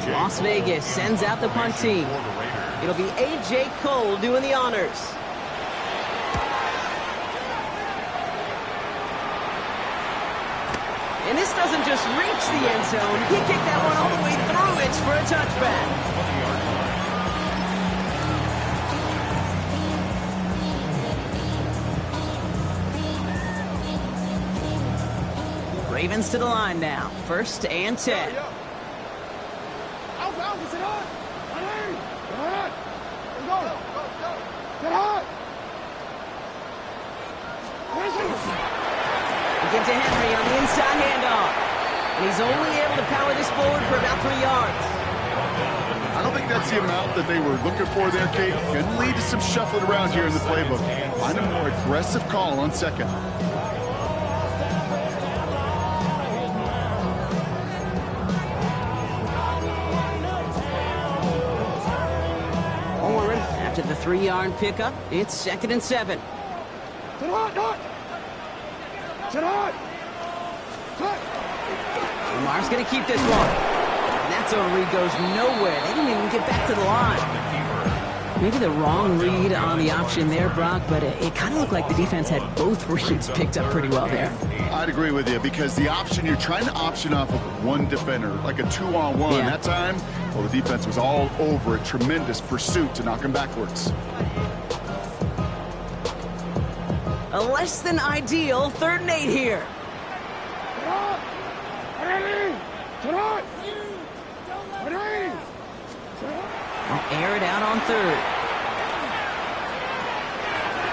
Las Vegas sends out the punt team. It'll be A.J. Cole doing the honors. And this doesn't just reach the end zone. He kicked that one all the way through it for a touchback. Ravens to the line now. First and 10. Get to Henry on the inside handoff. And he's only able to power this forward for about 3 yards. I don't think that's the amount that they were looking for there, Kate. Can lead to some shuffling around here in the playbook. Find a more aggressive call on second. After the 3-yard pickup, it's 2nd and 7. Lamar's going to keep this one. And that zone read goes nowhere. They didn't even get back to the line. Maybe the wrong read on the option there, Brock, but it kind of looked like the defense had both reads picked up pretty well there. I'd agree with you because the option, you're trying to option off of one defender, like a 2-on-1. Yeah. That time, well, the defense was all over it. Tremendous pursuit to knock him backwards. A less than ideal 3rd and 8 here. I'll air it out on 3rd.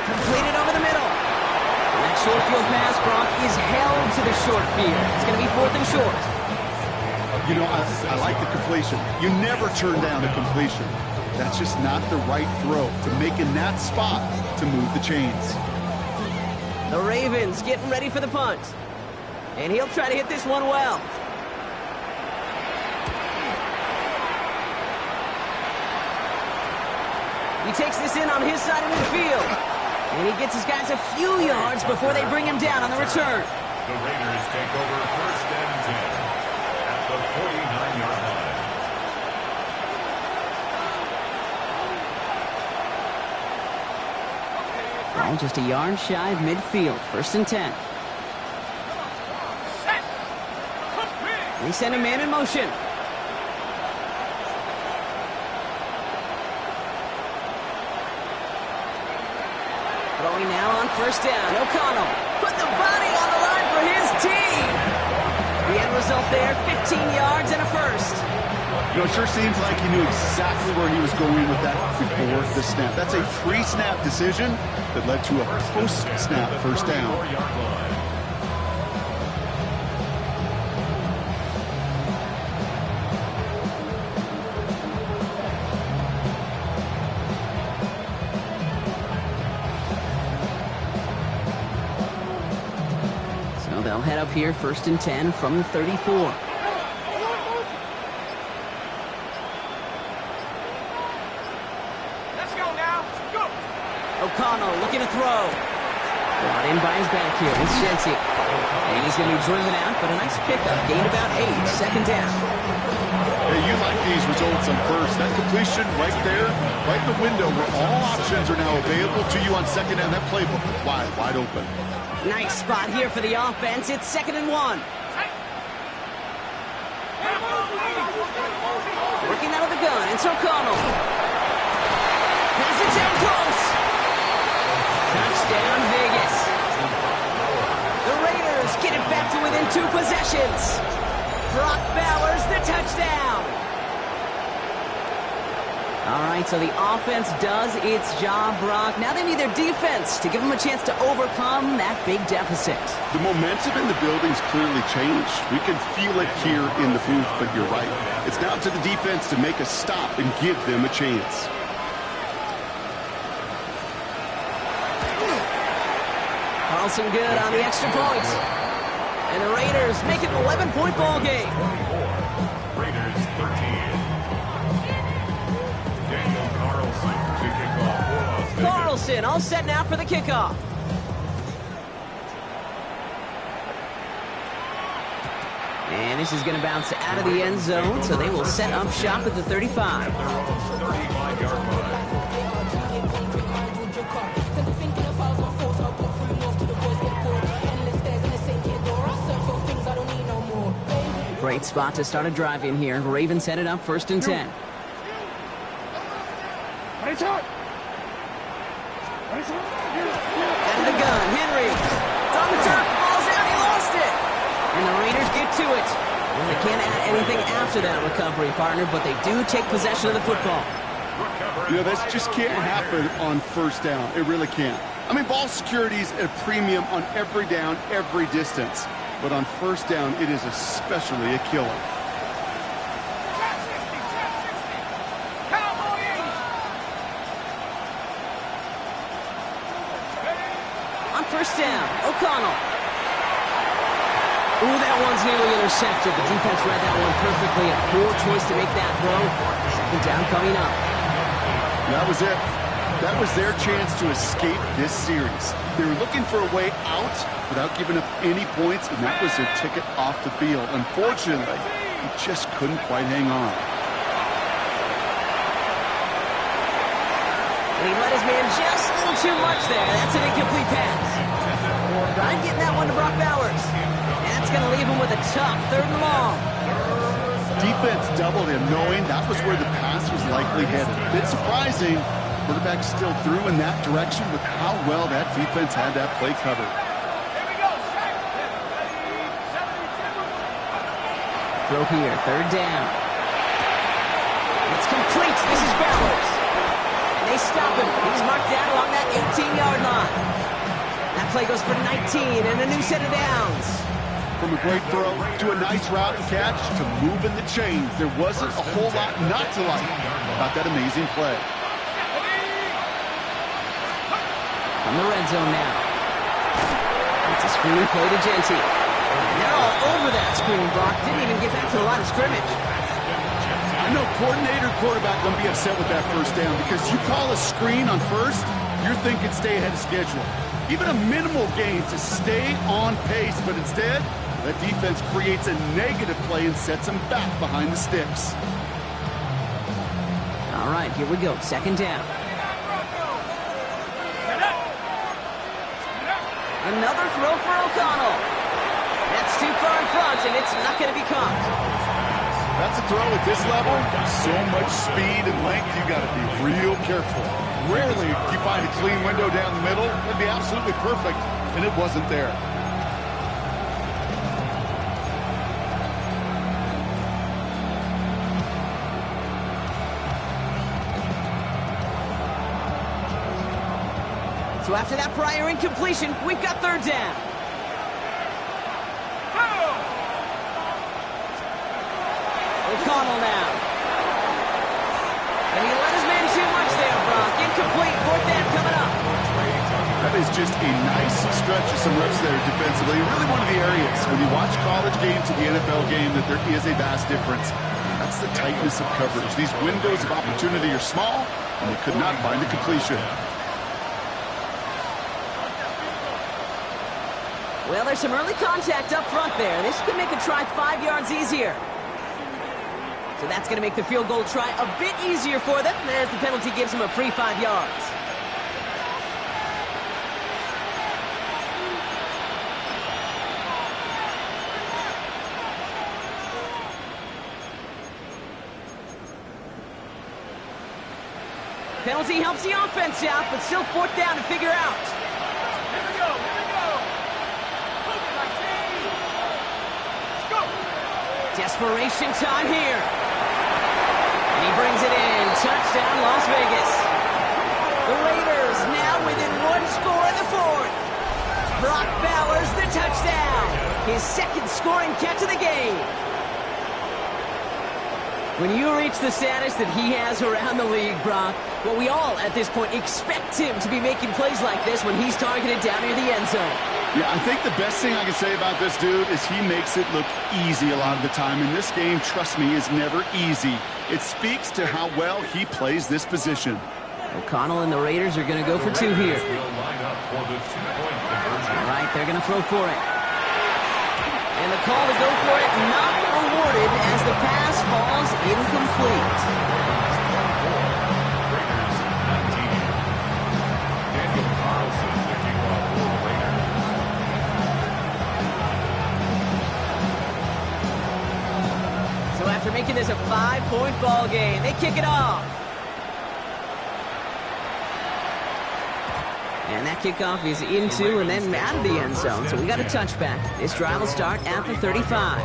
Completed over the middle. And that short field pass, Brock, is held to the short field. It's going to be 4th and short. You know, I like the completion. You never turn down a completion. That's just not the right throw to make in that spot to move the chains. The Ravens getting ready for the punt. And he'll try to hit this one well. He takes this in on his side of the field. And he gets his guys a few yards before they bring him down on the return. The Raiders take over 1st and 10 at the 49-yard line. Ball just a yard shy of midfield. 1st and 10. They send a man in motion. Throwing now on 1st down. O'Connell put the body on the line for his team. The end result there, 15 yards and a 1st. You know, it sure seems like he knew exactly where he was going with that before the snap. That's a pre-snap decision that led to a post-snap 1st down. They'll head up here 1st and 10 from the 34. to throw. Brought in by his back here. It's Jency. And he's going to be driven out, but a nice pickup. Gained about 8. Second down. Hey, you like these results on first. That completion right there, right in the window where all options are now available to you on second down. That playbook wide open. Nice spot here for the offense. It's 2nd and 1. Working out of the gun. It's O'Connell. Has it down close. Touchdown, Vegas. The Raiders get it back to within 2 possessions. Brock Bowers, the touchdown. All right, so the offense does its job, Brock. Now they need their defense to give them a chance to overcome that big deficit. The momentum in the building's clearly changed. We can feel it here in the booth, but you're right. It's now to the defense to make a stop and give them a chance. Carlson good on the extra point. And the Raiders make it an 11-point ball game. Raiders 13. Daniel Carlson to kick off for Las Vegas. Carlson all set now for the kickoff. And this is going to bounce out of the end zone, so they will set up shop at the 35. 35-yard line. Great spot to start a drive in here. Ravens headed up 1st and 10. Out of the gun, Henry. It's on the turf, ball's out, he lost it. And the Raiders get to it. Well, they can't add anything after that recovery, partner, but they do take possession of the football. You know, that just can't happen on first down. It really can't. I mean, ball security's at a premium on every down, every distance. But on first down, it is especially a killer. On first down, O'Connell. Ooh, that one's nearly intercepted. The defense read that one perfectly. A poor choice to make that throw. Second down coming up. That was it. That was their chance to escape this series. They were looking for a way out without giving up any points, and that was their ticket off the field. Unfortunately, he just couldn't quite hang on. And he let his man just a little too much there. That's an incomplete pass. Trying getting that one to Brock Bowers. That's going to leave him with a tough 3rd and long. Defense doubled him, knowing that was where the pass was likely headed. Bit surprising. Quarterback still threw in that direction with how well that defense had that play covered. Here we go. Throw here, 3rd down. It's complete. This is Bowers. And they stop him. He's marked down along that 18-yard line. That play goes for 19 and a new set of downs. From a great throw to a nice route and catch to moving the chains, there wasn't a whole lot not to like about that amazing play. On the red zone now. It's a screen play to Jency. And they're all over that screen, Brock. Didn't even get back to the line of scrimmage. I know coordinator quarterback won't be upset with that first down because you call a screen on first, you're thinking stay ahead of schedule. Even a minimal gain to stay on pace, but instead, that defense creates a negative play and sets them back behind the sticks. All right, here we go. 2nd down. Another throw for O'Connell. That's too far in front, and it's not going to be caught. That's a throw at this level. So much speed and length, you got to be real careful. Rarely do you find a clean window down the middle. It'd be absolutely perfect, and it wasn't there. So after that prior incompletion, we've got 3rd down. O'Connell now. And he let his man too much there, Brock. Incomplete. 4th down coming up. That is just a nice stretch of some reps there defensively. Really one of the areas when you watch college game to the NFL game that there is a vast difference. That's the tightness of coverage. These windows of opportunity are small, and they could not find a completion. Well, there's some early contact up front there. This could make a try 5 yards easier. So that's going to make the field goal try a bit easier for them, as the penalty gives them a free 5 yards. Penalty helps the offense out, but still 4th down to figure out. Here we go, here we go. Move it, my team. Let's go. Desperation time here. And he brings it in. Touchdown, Las Vegas. The Raiders now within 1 score in the 4th. Brock Bowers the touchdown. His 2nd scoring catch of the game. When you reach the status that he has around the league, Brock, well, we all at this point expect him to be making plays like this when he's targeted down near the end zone. Yeah, I think the best thing I can say about this dude is he makes it look easy a lot of the time. And this game, trust me, is never easy. It speaks to how well he plays this position. O'Connell and the Raiders are going to go for 2 here. All right, they're going to throw for it. And the call to go for it not rewarded as the pass falls incomplete. So after making this a 5-point ball game, they kick it off. And that kickoff is into and then out of the end zone. So we got a touchback. This drive will start at the 35.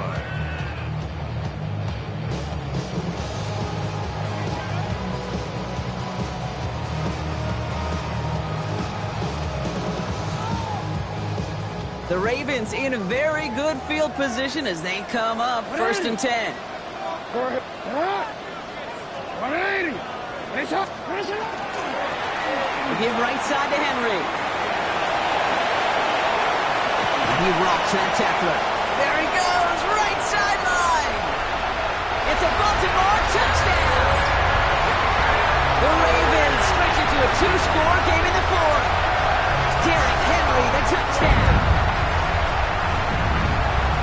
The Ravens in a very good field position as they come up 1st and 10. 180. Give right side to Henry. He rocks that tackler. There he goes, right sideline. It's a Baltimore touchdown. The Ravens stretch it to a 2-score game in the 4th. Derrick Henry, the touchdown.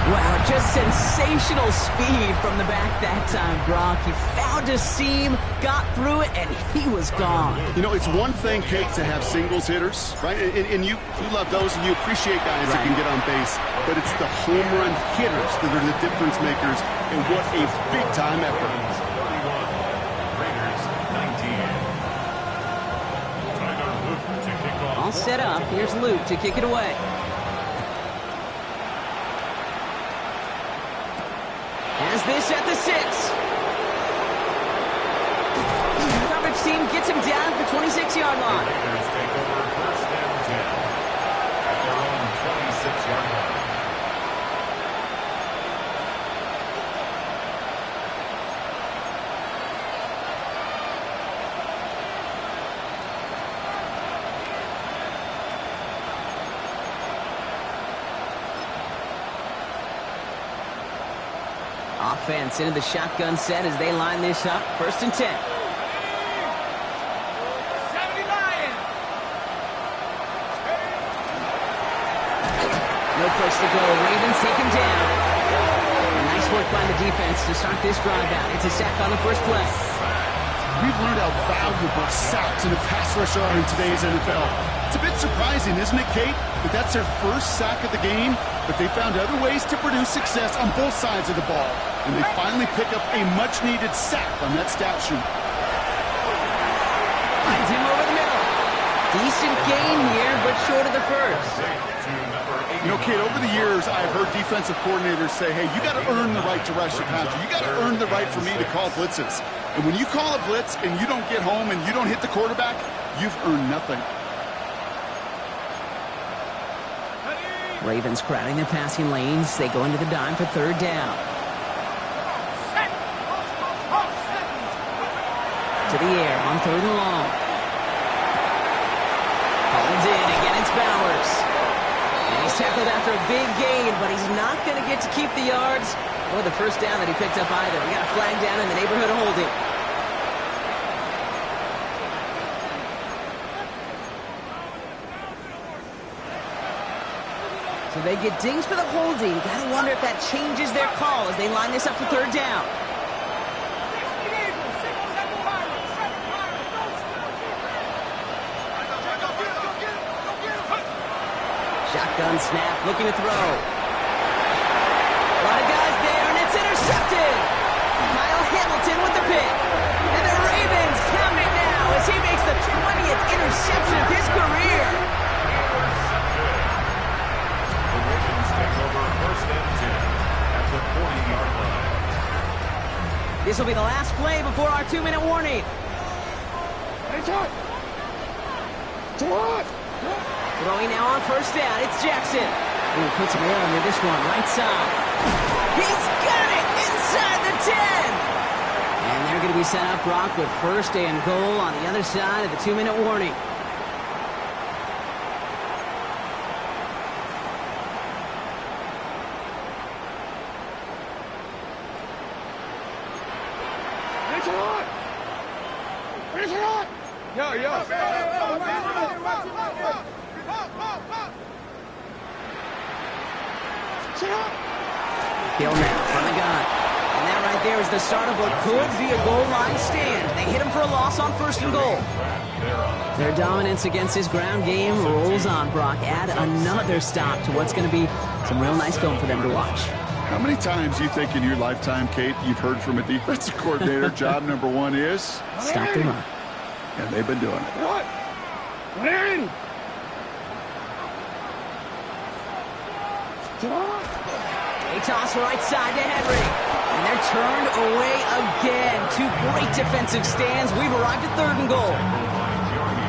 Wow, just sensational speed from the back that time, Brock. He found a seam, got through it, and he was gone. You know, it's one thing, Kate, to have singles hitters, right? And you love those, and you appreciate guys that can get on base. But it's the home run hitters that are the difference makers, and what a big-time effort. All set up. Here's Luke to kick it away. Has this at the 6. Coverage team gets him down at the 26-yard line. Raiders take over 1st and 10 at their own 26-yard line. Offense into the shotgun set as they line this up. 1st and 10. 70 Lions. No place to go. Ravens take him down. And nice work by the defense to start this drive out. It's a sack on the first play. We've learned how valuable sacks in a pass rush are in today's NFL. It's a bit surprising, isn't it, Kate? That that's their first sack of the game, but they found other ways to produce success on both sides of the ball. And they finally pick up a much-needed sack on that stat sheet. Finds him over the middle. Decent gain here, but short of the first. You know, Kate, over the years, I've heard defensive coordinators say, hey, you got to earn the right to rush the passer. You got to earn the right for me to call blitzes. And when you call a blitz and you don't get home and you don't hit the quarterback, you've earned nothing. Ravens crowding their passing lanes. They go into the dime for 3rd down. To the air on 3rd and long. Hauled in. Again, it's Bowers. And he's tackled after a big gain, but he's not going to get to keep the yards or the first down that he picked up either. We got a flag down in the neighborhood of holding. So So they get dings for the holding. You gotta wonder if that changes their call as they line this up for third down. Shotgun snap, looking to throw. A lot of guys there, and it's intercepted. Kyle Hamilton with the pick. And the Ravens count it now as he makes the 20th interception of his career. The Ravens take over first and 10 at the 40-yard line. This will be the last play before our 2-minute warning. Throwing now on first down, it's Jackson. Ooh, puts some air under this one, right side. He's got it inside the 10. And they're going to be set up, Brock, with first and goal on the other side of the 2-minute warning. Hill now from the gun. And that right there is the start of what could be a goal line stand. They hit him for a loss on first and goal. Their dominance against his ground game rolls on, Brock. Add another stop to what's going to be some real nice film for them to watch. How many times do you think in your lifetime, Kate, you've heard from a defensive coordinator, job number one is? Stop the run. And they've been doing it. They toss right side to Henry. And they're turned away again. Two great defensive stands. We've arrived at third and goal.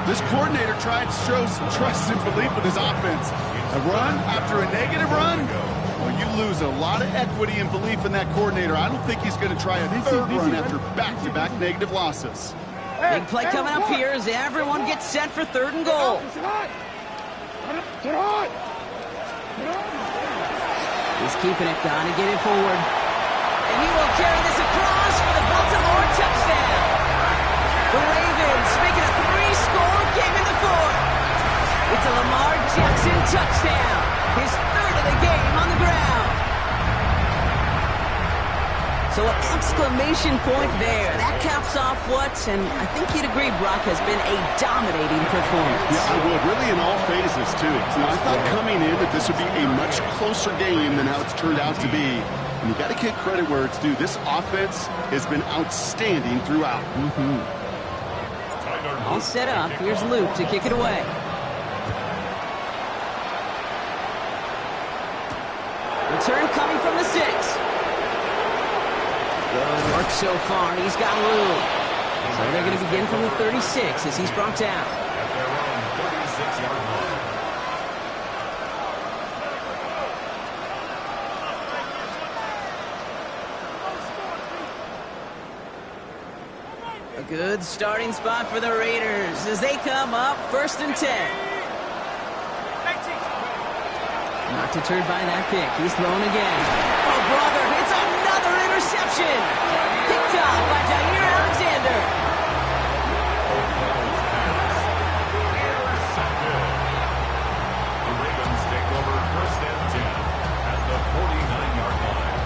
This coordinator tried to show some trust and belief with his offense. A run after a negative run? Well, you lose a lot of equity and belief in that coordinator. I don't think he's going to try a third run after back-to-back negative losses. Big play coming up here as everyone gets set for third and goal. He's keeping it, gonna get it forward. And he will carry this across for the Baltimore touchdown. The Ravens make it a 3-score game in the fourth. It's a Lamar Jackson touchdown. His third of the game on the ground. So an exclamation point there. That caps off what, and I think you'd agree, Brock, has been a dominating performance. Yeah, I will. Really in all phases, too. Now, I thought coming in that this would be a much closer game than how it's turned out to be. And you got to give credit where it's due. This offense has been outstanding throughout. All set up. Here's Luke to kick it away. Return coming from the 6. Good work so far. He's got room. So they're going to begin from the 36 as he's brought down. At their own 36-yard line. A good starting spot for the Raiders as they come up first and 10. Not deterred by that pick. He's thrown again. Oh, brother, it's another interception. Picked up by Jair Alexander. The Ravens take over first and 10 at the 49-yard line.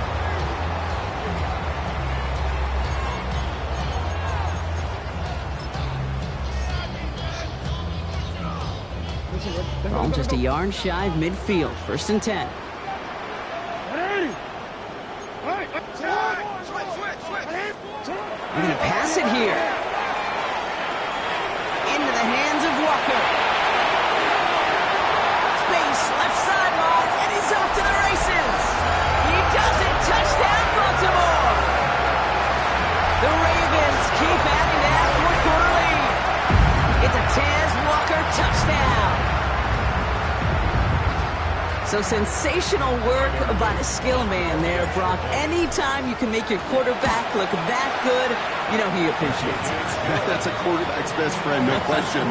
Ball just a yard shy of midfield. First and 10. They're going to pass it here. Into the hands of Walker. Space, left sideline, and he's off to the races. He does it. Touchdown, Baltimore. The Ravens keep adding that fourth-quarter lead. It's a Taz Walker touchdown. So sensational work by the skill man there, Brock. Anytime you can make your quarterback look that good, you know he appreciates it. That's a quarterback's best friend, no question.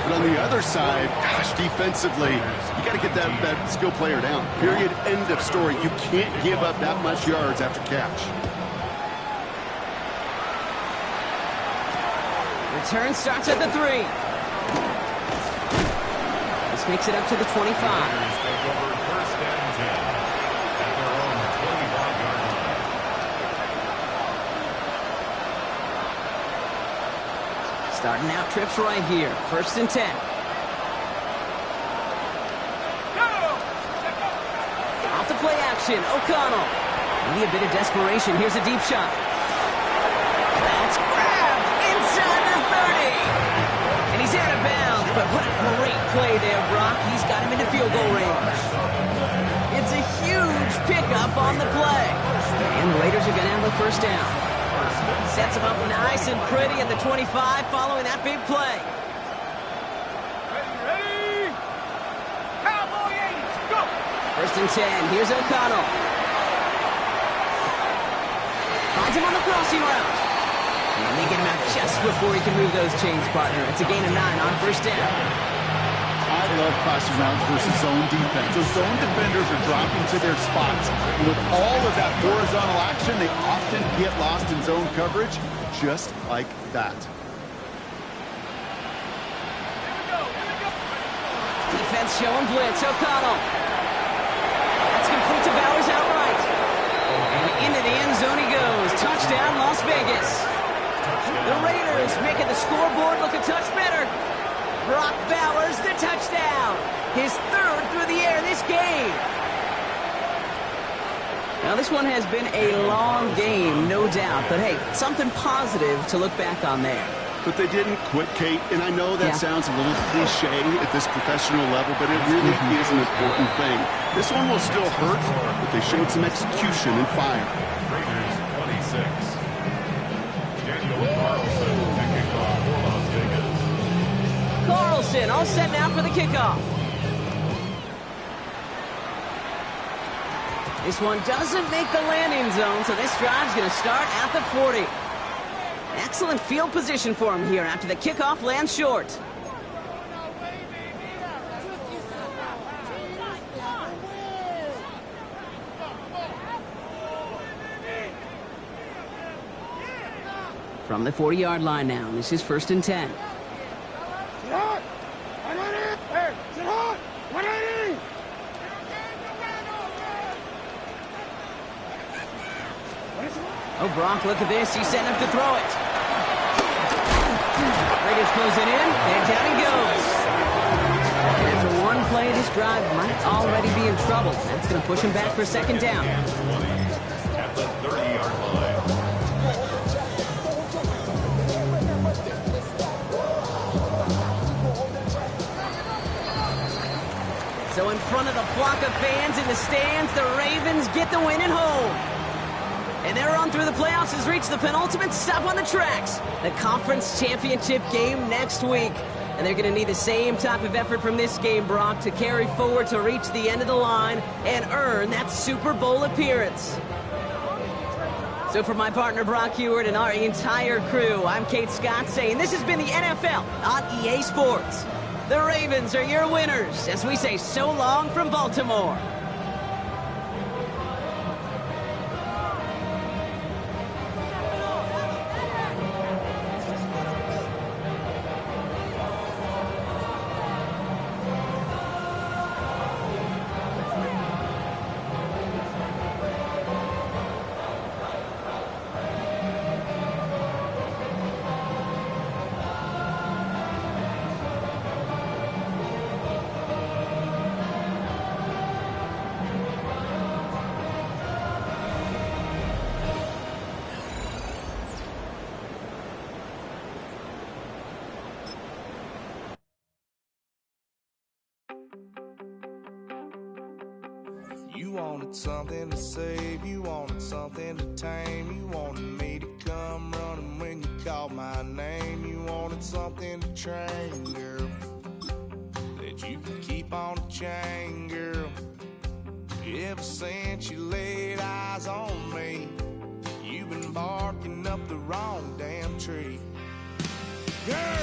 But on the other side, gosh, defensively, you got to get that skill player down. Period. End of story. You can't give up that much yards after catch. Return starts at the 3. This makes it up to the 25. Take over first and Starting out trips right here. 1st and 10. Off the play action. O'Connell. Maybe a bit of desperation. Here's a deep shot. That's grabbed inside the 30. And he's out of bounds. But what a great play there, Brock. He's got him into field goal range. It's a huge pickup on the play. And the Raiders are going to have a 1st down. Sets him up nice and pretty at the 25 following that big play. Ready? Cowboy 80, go! 1st and 10. Here's O'Connell. Finds him on the crossing route. And they get him out just before he can move those chains, partner. It's a gain of 9 on 1st down. I love crossing routes versus zone defense. Those zone defenders are dropping to their spots. And with all of that horizontal action, they often get lost in zone coverage, just like that. Defense showing blitz. O'Connell. That's complete to Bowers outright. And into the end zone he goes. Touchdown, Las Vegas. The Raiders making the scoreboard look a touch better. Brock Bowers, the touchdown. His 3rd through the air this game. Now, this one has been a long game, no doubt. But, hey, something positive to look back on there. But they didn't quit, Kate. And I know that sounds a little cliche at this professional level, but it really is an important thing. This one will still hurt, but they showed some execution and fire. Raiders 26. Daniel Carlson to kick off for Las Vegas. Carlson all set now for the kickoff. This one doesn't make the landing zone, so this drive's going to start at the 40. Excellent field position for him here after the kickoff lands short. From the 40-yard line now, this is 1st and 10. Oh, Brock, look at this. He's setting up to throw it. Raiders closing in, and down he goes. And after one play, this drive might already be in trouble. That's going to push him back for 2nd down. At the 30-yard line. So in front of the flock of fans in the stands, the Ravens get the win at home. And their run through the playoffs has reached the penultimate stop on the tracks. The conference championship game next week. And they're going to need the same type of effort from this game, Brock, to carry forward to reach the end of the line and earn that Super Bowl appearance. So for my partner, Brock Heward, and our entire crew, I'm Kate Scott saying this has been the NFL on EA Sports. The Ravens are your winners as we say so long from Baltimore. You wanted something to save, you wanted something to tame, you wanted me to come running when you called my name, you wanted something to train, girl, that you could keep on the chain, girl. Ever since you laid eyes on me, you've been barking up the wrong damn tree. Girl,